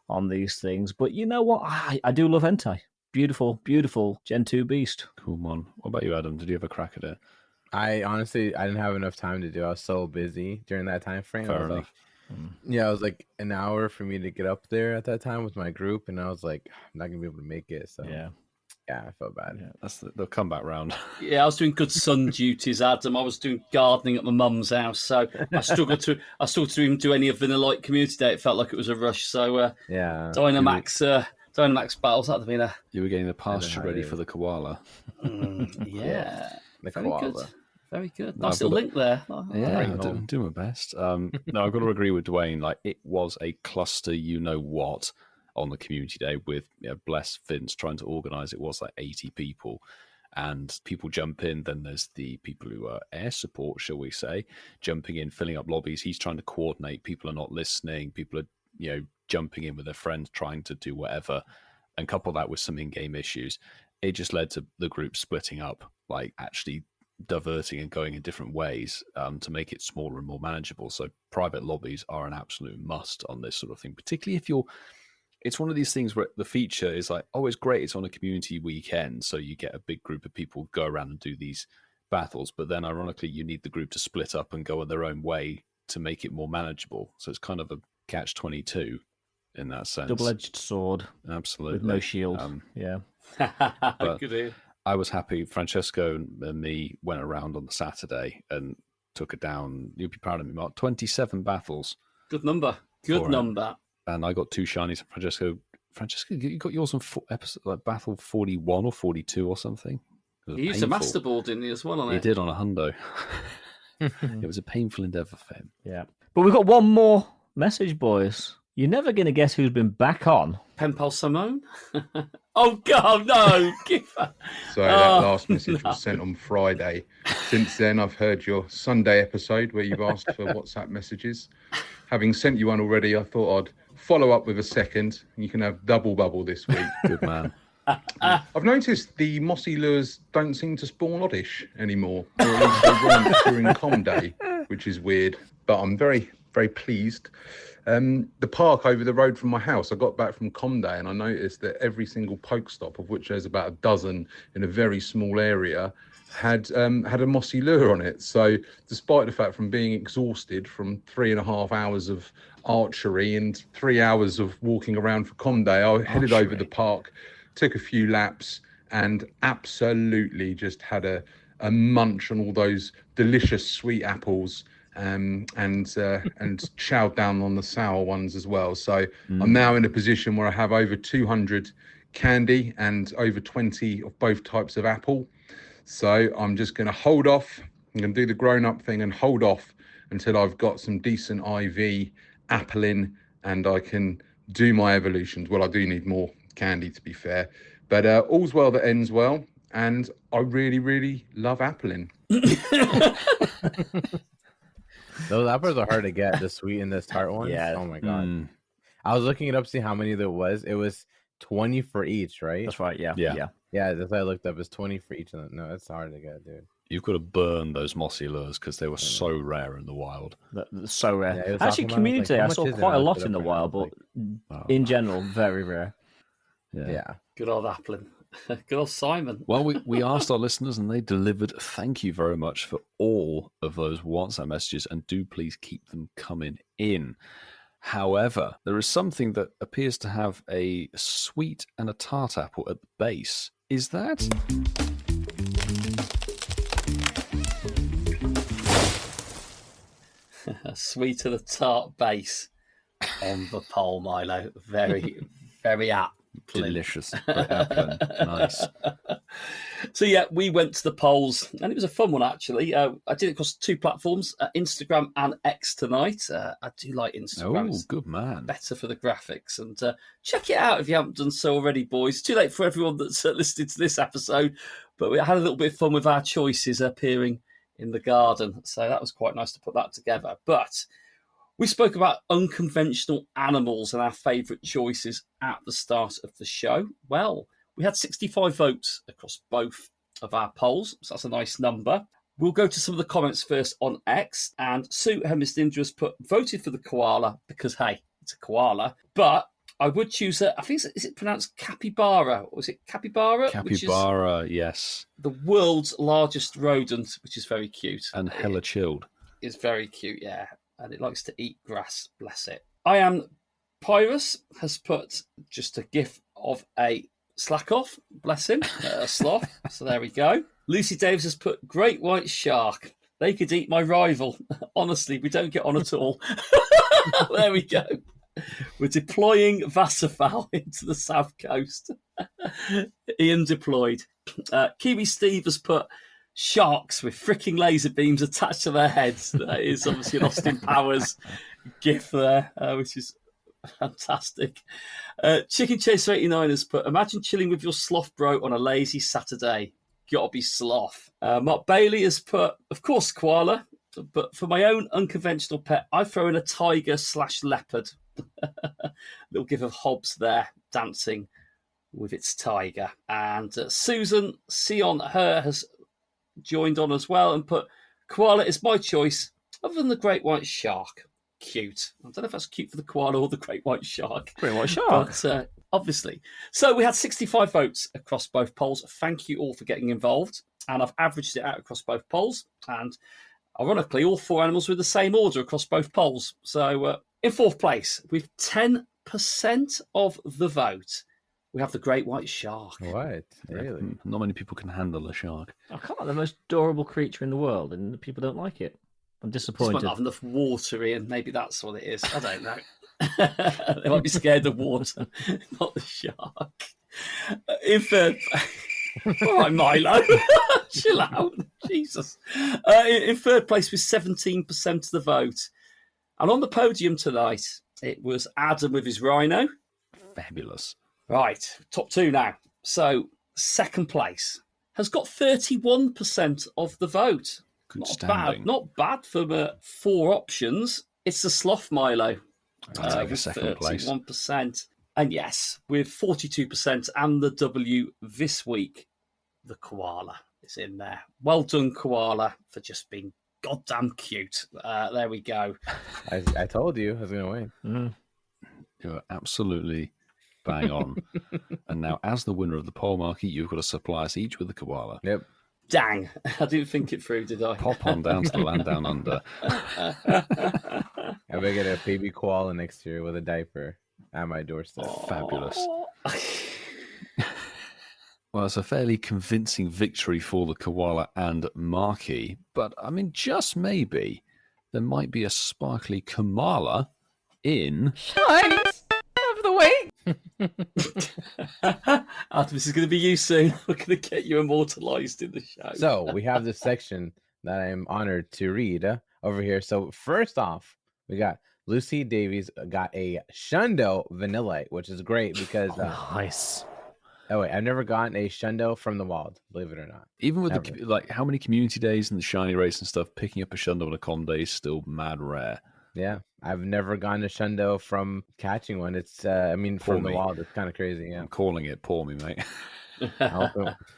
on these things. But you know what? I do love Entei. Beautiful, beautiful Gen 2 beast. Cool, man. What about you, Adam? Did you have a crack at it? I honestly didn't have enough time to do it. I was so busy during that time frame. Fair enough. Yeah, it was like an hour for me to get up there at that time with my group, and I was like, I'm not gonna be able to make it. So yeah, Yeah, I felt bad. Yeah, they'll come back round. Yeah, I was doing good son duties, Adam. I was doing gardening at my mum's house, so I struggled to even do any of Vanillite Community Day. It felt like it was a rush. So yeah, Dynamax battles, that'd have been a... You were getting the pasture ready for the koala. Yeah. The Very koala. good. Very good. No, Nice little link there. Yeah, I'm doing my best. No, I've got to agree with Dwayne. Like, it was a cluster, what, on the community day with, bless Vince trying to organise. It was like 80 people, and people jump in. Then there's the people who are air support, shall we say, jumping in, filling up lobbies. He's trying to coordinate. People are not listening. People are, jumping in with their friends, trying to do whatever, and couple that with some in-game issues. It just led to the group splitting up, like actually diverting and going in different ways to make it smaller and more manageable. So private lobbies are an absolute must on this sort of thing, particularly if it's one of these things where the feature is like, oh, it's great, it's on a community weekend, so you get a big group of people go around and do these battles, but then ironically you need the group to split up and go on their own way to make it more manageable. So it's kind of a catch-22 in that sense. Double-edged sword. Absolutely. With no shield. Yeah. Good. I was happy. Francesco and me went around on the Saturday and took it down. You'll be proud of me, Mark. 27 battles. Good number. Good number. And I got 2 shinies. Francesco, you got yours on episode like battle 41 or 42 or something. He used a master ball, didn't he, as well? He did on a hundo. It was a painful endeavour for him. Yeah. But we've got one more message, boys. You're never going to guess who's been back on. Penpal Simone? Oh, God, no. So that last message was sent on Friday. Since then, I've heard your Sunday episode where you've asked for WhatsApp messages. Having sent you one already, I thought I'd follow up with a second. You can have double bubble this week. Good man. I've noticed the mossy lures don't seem to spawn oddish anymore. Or at least they weren't during Com Day, which is weird. But I'm very, very pleased. The park over the road from my house, I got back from Com Day and I noticed that every single Pokestop, of which there's about a dozen in a very small area, had a mossy lure on it. So despite the fact from being exhausted from 3.5 hours of archery and 3 hours of walking around for Com Day, I headed over the park, took a few laps and absolutely just had a munch on all those delicious sweet apples. And chowed down on the sour ones as well. So I'm now in a position where I have over 200 candy and over 20 of both types of apple. So I'm just going to hold off. I'm going to do the grown-up thing and hold off until I've got some decent IV apple in and I can do my evolutions. Well, I do need more candy, to be fair. But all's well that ends well. And I really, really love appling. Those apples are hard to get, the sweet and the tart ones. Yeah. Oh my god. I was looking it up to see how many there was. It was 20 for each, right? That's right, yeah. Yeah, that's what I looked up. It's 20 for each of them. No, it's hard to get, dude. You've got to burn those mossy lures because they were so rare in the wild. So rare. Yeah, Actually, community, I saw quite a lot in the wild, but in general, very rare. Yeah. Good old appling. Good old Simon. Well, we asked our listeners and they delivered. Thank you very much for all of those WhatsApp messages, and do please keep them coming in. However, there is something that appears to have a sweet and a tart apple at the base. Is that? A sweet and a tart base on the pole, Milo. Very, very apt. Delicious. Nice. So yeah, we went to the polls and it was a fun one actually. I did it across 2 platforms, Instagram and X tonight. I do like Instagram. Oh, good man. Better for the graphics. And check it out if you haven't done so already, boys. Too late for everyone that's listening to this episode, but we had a little bit of fun with our choices appearing in the garden. So that was quite nice to put that together. But we spoke about unconventional animals and our favourite choices at the start of the show. Well, we had 65 votes across both of our polls, so that's a nice number. We'll go to some of the comments first on X, and Sue Hermes Ninja has voted for the koala because, hey, it's a koala. But I would choose I think, is it pronounced capybara? Or is it capybara? Capybara, yes. The world's largest rodent, which is very cute. And hella chilled. It's very cute, yeah. And it likes to eat grass, bless it. I Am Pyrus has put just a gif of a slack off, bless him, sloth. So there we go. Lucy Davis has put great white shark. They could eat my rival. Honestly, we don't get on at all. There we go. We're deploying Wasserfall into the south coast. Ian deployed. Kiwi Steve has put sharks with freaking laser beams attached to their heads. That is obviously an Austin Powers gif there, which is fantastic. Chicken Chaser 89 has put, imagine chilling with your sloth bro on a lazy Saturday. Gotta be sloth. Mark Bailey has put, of course, koala, but for my own unconventional pet, I throw in a tiger/leopard. Little gif of Hobbs there dancing with its tiger. And Susan Sion Her has joined on as well and put, koala is my choice other than the great white shark. Cute. I don't know if that's cute for the koala or the great white shark. Great white shark. But obviously. So we had 65 votes across both polls. Thank you all for getting involved. And I've averaged it out across both polls. And ironically, all 4 animals were the same order across both polls. So in 4th place, with 10% of the vote, we have the great white shark. What? Really? Not many people can handle a shark. I can't like the most adorable creature in the world, and people don't like it. I'm disappointed. Just might not have enough water in. Maybe that's what it is. I don't know. They might be scared of water, not the shark. If all right, Milo, chill out, Jesus. In 3rd place with 17% of the vote, and on the podium tonight, it was Adam with his rhino. Fabulous. Right, top 2 now. So 2nd place has got 31% of the vote. Good Not standing. bad. Not bad for 4 options. It's the sloth Milo. I'll take a 2nd place. 31%. And yes, with 42% and the W this week, the koala is in there. Well done, koala, for just being goddamn cute. There we go. I told you I was going to win. Mm. You're absolutely bang on. And now, as the winner of the poll market, you've got to supply us each with a koala. Yep. Dang, I didn't think it through, did I? Pop on down to the land down under. I better get a baby koala next year with a diaper at my doorstep. Fabulous. Well, it's a fairly convincing victory for the koala and Marky, but I mean, just maybe there might be a sparkly Kamala in. Shines of the week. Adam, this is going to be you soon. We're going to get you immortalised in the show. So we have this section that I'm honored to read over here. So first off, we got Lucy Davies got a Shundo Vanillite, which is great because nice. Oh wait, I've never gotten a Shundo from the wild, believe it or not. Even with the like how many community days and the shiny race and stuff, picking up a Shundo on a con day is still mad rare. Yeah, I've never gotten a Shundo from catching one. It's from the wild. It's kind of crazy. Yeah, I'm calling it Pawmi, mate.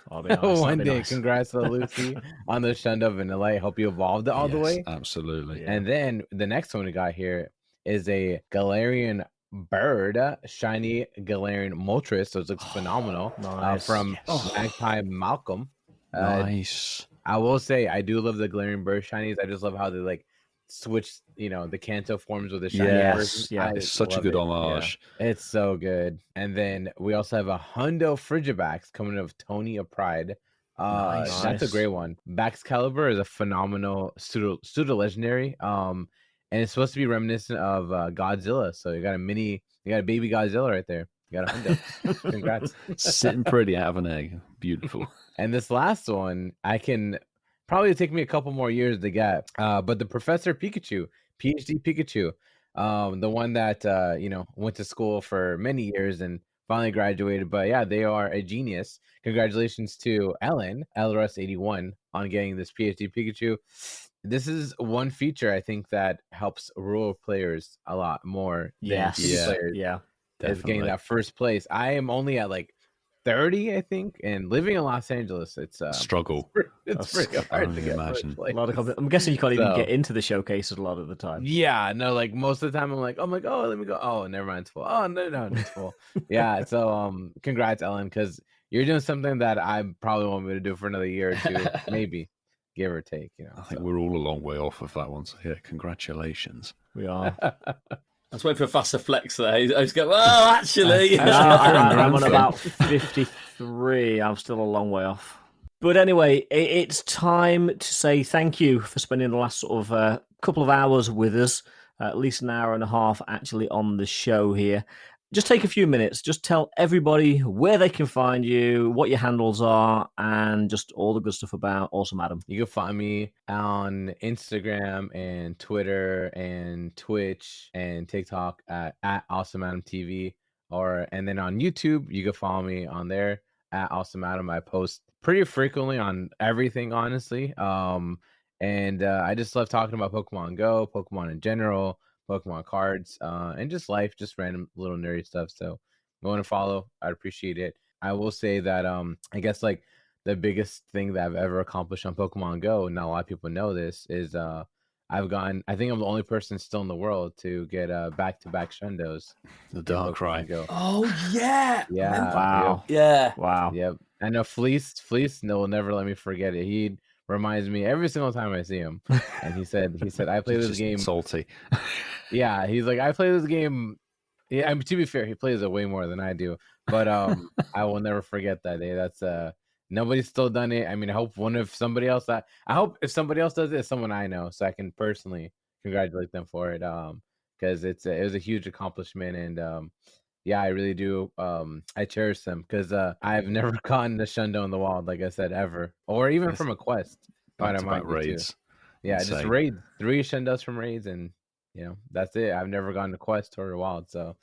One day, nice. Congrats to Lucy on the Shundo Vanilla. I hope you evolved it all the way. Absolutely. Yeah. And then the next one we got here is a Galarian bird, shiny Galarian Moltres. So it looks phenomenal. Nice. From Magpie Malcolm. Nice. I will say I do love the Galarian bird shinies. I just love how they like switch, the Kanto forms with the shiny. Yeah, it's such a good homage. Yeah. It's so good. And then we also have a Hundo Frigibax coming of Tony of Pride. That's a great one. Baxcalibur is a phenomenal pseudo legendary. And it's supposed to be reminiscent of Godzilla. So you got a baby Godzilla right there. You got a Hundo. Congrats. Sitting pretty out of an egg. Beautiful. And this last one, I can probably take me a couple more years to get. But the Professor Pikachu, PhD Pikachu, the one that went to school for many years and finally graduated. But yeah, they are a genius. Congratulations to Ellen, LRS81, on getting this PhD Pikachu. This is one feature I think that helps rural players a lot more than PC players. Yeah, definitely. Is getting that first place. I am only at like 30, I think, and living in Los Angeles, it's struggle. It's pretty hard to get imagine. A lot of I'm guessing you can't even get into the showcases a lot of the time. Yeah, no, like most of the time I'm like, oh, let me go. Oh, never mind, it's full. Oh, no, it's full. Yeah, so congrats, Ellen, because you're doing something that I probably won't be able to do for another year or two, maybe, give or take. I think we're all a long way off of that one. So yeah, congratulations. We are. I was waiting for a faster flex there. I was going, well, actually. I'm on about 53. I'm still a long way off. But anyway, it's time to say thank you for spending the last sort of couple of hours with us, at least an hour and a half actually on the show here. Just take a few minutes. Just tell everybody where they can find you, what your handles are, and just all the good stuff about Awesome Adam. You can find me on Instagram and Twitter and Twitch and TikTok at Awesome Adam TV. And then on YouTube, you can follow me on there at Awesome Adam. I post pretty frequently on everything, honestly. And I just love talking about Pokemon Go, Pokemon in general, Pokemon cards, and just life, just random little nerdy stuff. So go and follow. I'd appreciate it. I will say that I guess like the biggest thing that I've ever accomplished on Pokemon Go, and not a lot of people know this, is I think I'm the only person still in the world to get back-to-back Shundos. The Darkrai. Go. Oh, yeah. Yeah. Wow. Yep. Yeah. Wow. Yep. I know Fleece will never let me forget it. He reminds me every single time I see him. And he said, I play this game. Salty. Yeah, he's like, I play this game. Yeah, I mean, to be fair, he plays it way more than I do. But I will never forget that day. That's nobody's still done it. I mean, I hope if somebody else does it, it's someone I know, so I can personally congratulate them for it. Because it was a huge accomplishment, and yeah, I really do. I cherish them because I've never gotten a Shundo in the wild, like I said, ever, or even from a quest. Back-to-back raids. Yeah, Insane. just raids, 3 Shundos from raids, and that's it. I've never gotten a quest or a wild, so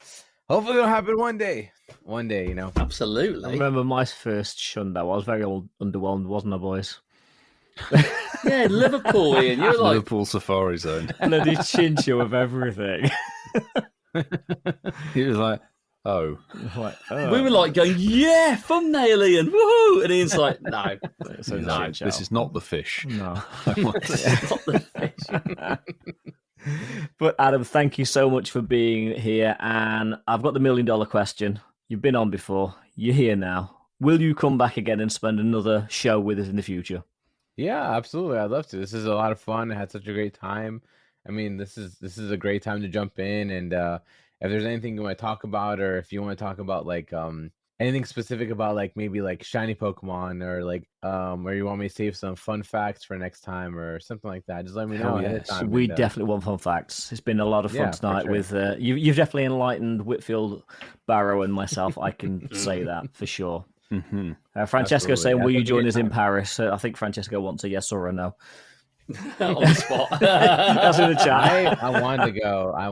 hopefully it'll happen one day. One day, Absolutely. I remember my first Shundo. I was very underwhelmed, wasn't I, boys? Yeah, Liverpool, Ian. You were like Liverpool Safari Zone. Bloody chincho of everything. He was like, oh. We were like going, yeah, thumbnail, Ian, woohoo! And Ian's like, no. No, this is not the fish. No. It's not the fish. But Adam, thank you so much for being here. And I've got the $1 million question. You've been on before. You're here now. Will you come back again and spend another show with us in the future? Yeah, absolutely. I'd love to. This is a lot of fun. I had such a great time. I mean, this is a great time to jump in. And if there's anything you want to talk about, or if you want to talk about like anything specific about like maybe like shiny Pokemon, or like or you want me to save some fun facts for next time or something like that, just let me know. Yes. We definitely want fun facts. It's been a lot of fun tonight. Sure. With you've definitely enlightened Whitfield, Barrow, and myself. I can say that for sure. Mm-hmm. Francesco saying, "Will you join us in Paris?" I think Francesco wants a yes or a no. On the spot. That's in the chat. I want to go. I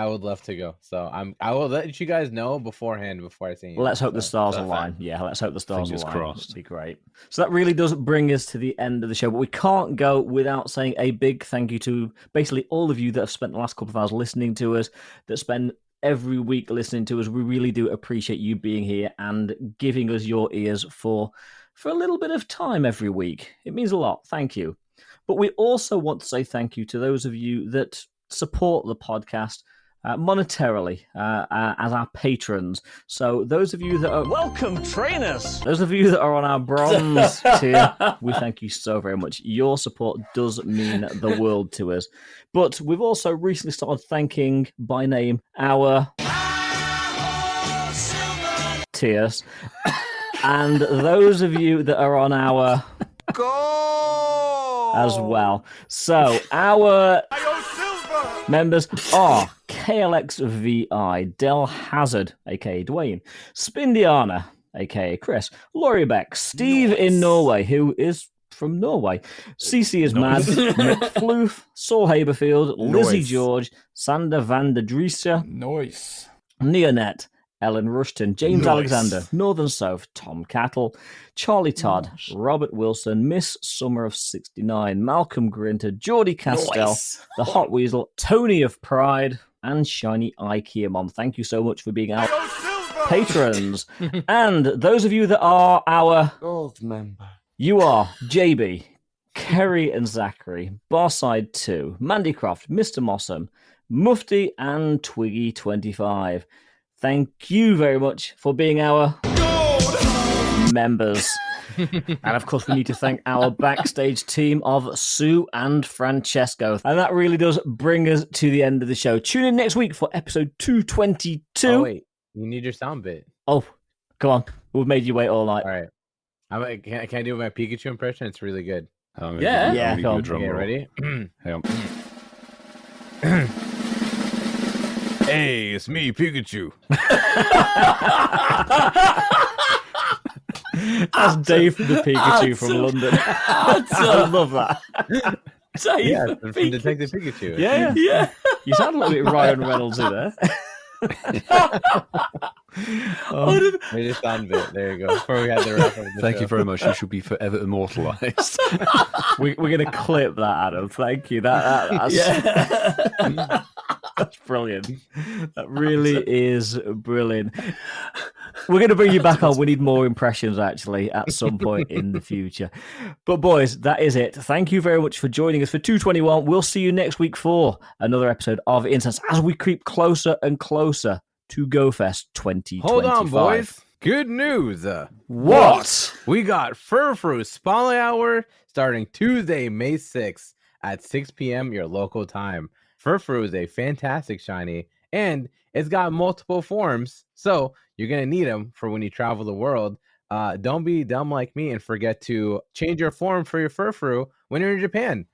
would love to go. So I will let you guys know beforehand before I say anything. Let's hope the stars align. Yeah, let's hope the stars Fingers align. crossed. That'd be great. So that really does bring us to the end of the show, but we can't go without saying a big thank you to basically all of you that have spent the last couple of hours listening to us, that spend every week listening to us. We really do appreciate you being here and giving us your ears for a little bit of time every week. It means a lot. Thank you. But we also want to say thank you to those of you that support the podcast monetarily as our patrons. So those of you that are... Welcome, trainers! Those of you that are on our bronze tier, we thank you so very much. Your support does mean the world to us. But we've also recently started thanking by name our tiers. And those of you that are on our as well. So our members are KLXVI, Del Hazard, aka Dwayne, Spindiana, aka Chris, Laurie Beck, Steve in Norway, who is from Norway, CC is Mad, Mick Floof, Saul Haberfield, Lizzie George, Sander van der Driesje, Nice. Neonet, Ellen Rushton, James Alexander, Northern South, Tom Cattle, Charlie Todd, Robert Wilson, Miss Summer of 69, Malcolm Grinter, Geordie Castell, The Hot Weasel, Tony of Pride, and Shiny IKEA Mom. Thank you so much for being our patrons. And those of you that are our Gold member. You are JB, Kerry and Zachary, Barside 2, Mandy Croft, Mr. Mossam, Mufti, and Twiggy25. Thank you very much for being our members. And of course, we need to thank our backstage team of Sue and Francesco. And that really does bring us to the end of the show. Tune in next week for episode 222. Oh, wait. You need your sound bit. Oh, come on. We've made you wait all night. All right. Can I do my Pikachu impression? It's really good. Yeah, come on. Okay, ready? Hang on. Hey, it's me, Pikachu. That's Dave from the Pikachu from London. I love that. Dave, yeah, from Detective Pikachu. Yeah. You sound a little bit Ryan Reynolds in there. There's your sound bit. There you go. Before we had the rest of the Thank show. you very much. You should be forever immortalized. We're going to clip that, Adam. Thank you. That's brilliant. That really is brilliant. We're going to bring you back on. We need more impressions, actually, at some point in the future. But, boys, that is it. Thank you very much for joining us for 221. We'll see you next week for another episode of Incensed as we creep closer and closer to GoFest 2025. Hold on, boys. Good news. What? We got Furfrou Spotlight Hour starting Tuesday, May 6th at 6 p.m. your local time. Furfrou is a fantastic shiny, and it's got multiple forms, so you're going to need them for when you travel the world. Don't be dumb like me and forget to change your form for your Furfrou when you're in Japan.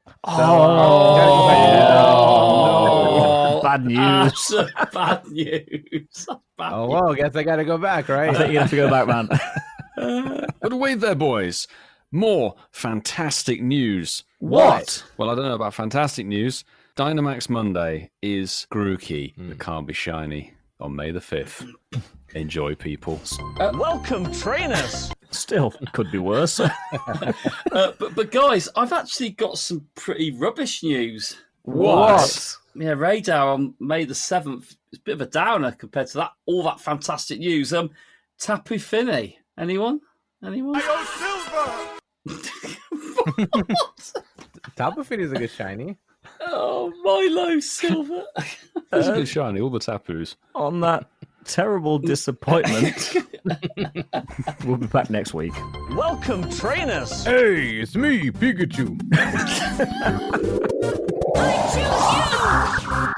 Bad news. Bad news. Oh, well, guess I got to go back, right? I think you have to go back, man. But wait there, boys. More fantastic news. What? Well, I don't know about fantastic news. Dynamax Monday is Grookey, that can't be shiny, on May the 5th. Enjoy, people. Welcome, trainers. Still, could be worse. But guys, I've actually got some pretty rubbish news. What? Yeah, Radar on May the 7th. It's a bit of a downer compared to that. All that fantastic news. Tapu Fini. Anyone? Tapu Fini is a good shiny. Oh, Milo Silver. It's a good shiny, all the Tapus. On that terrible disappointment, we'll be back next week. Welcome, trainers. Hey, it's me, Pikachu. I choose you!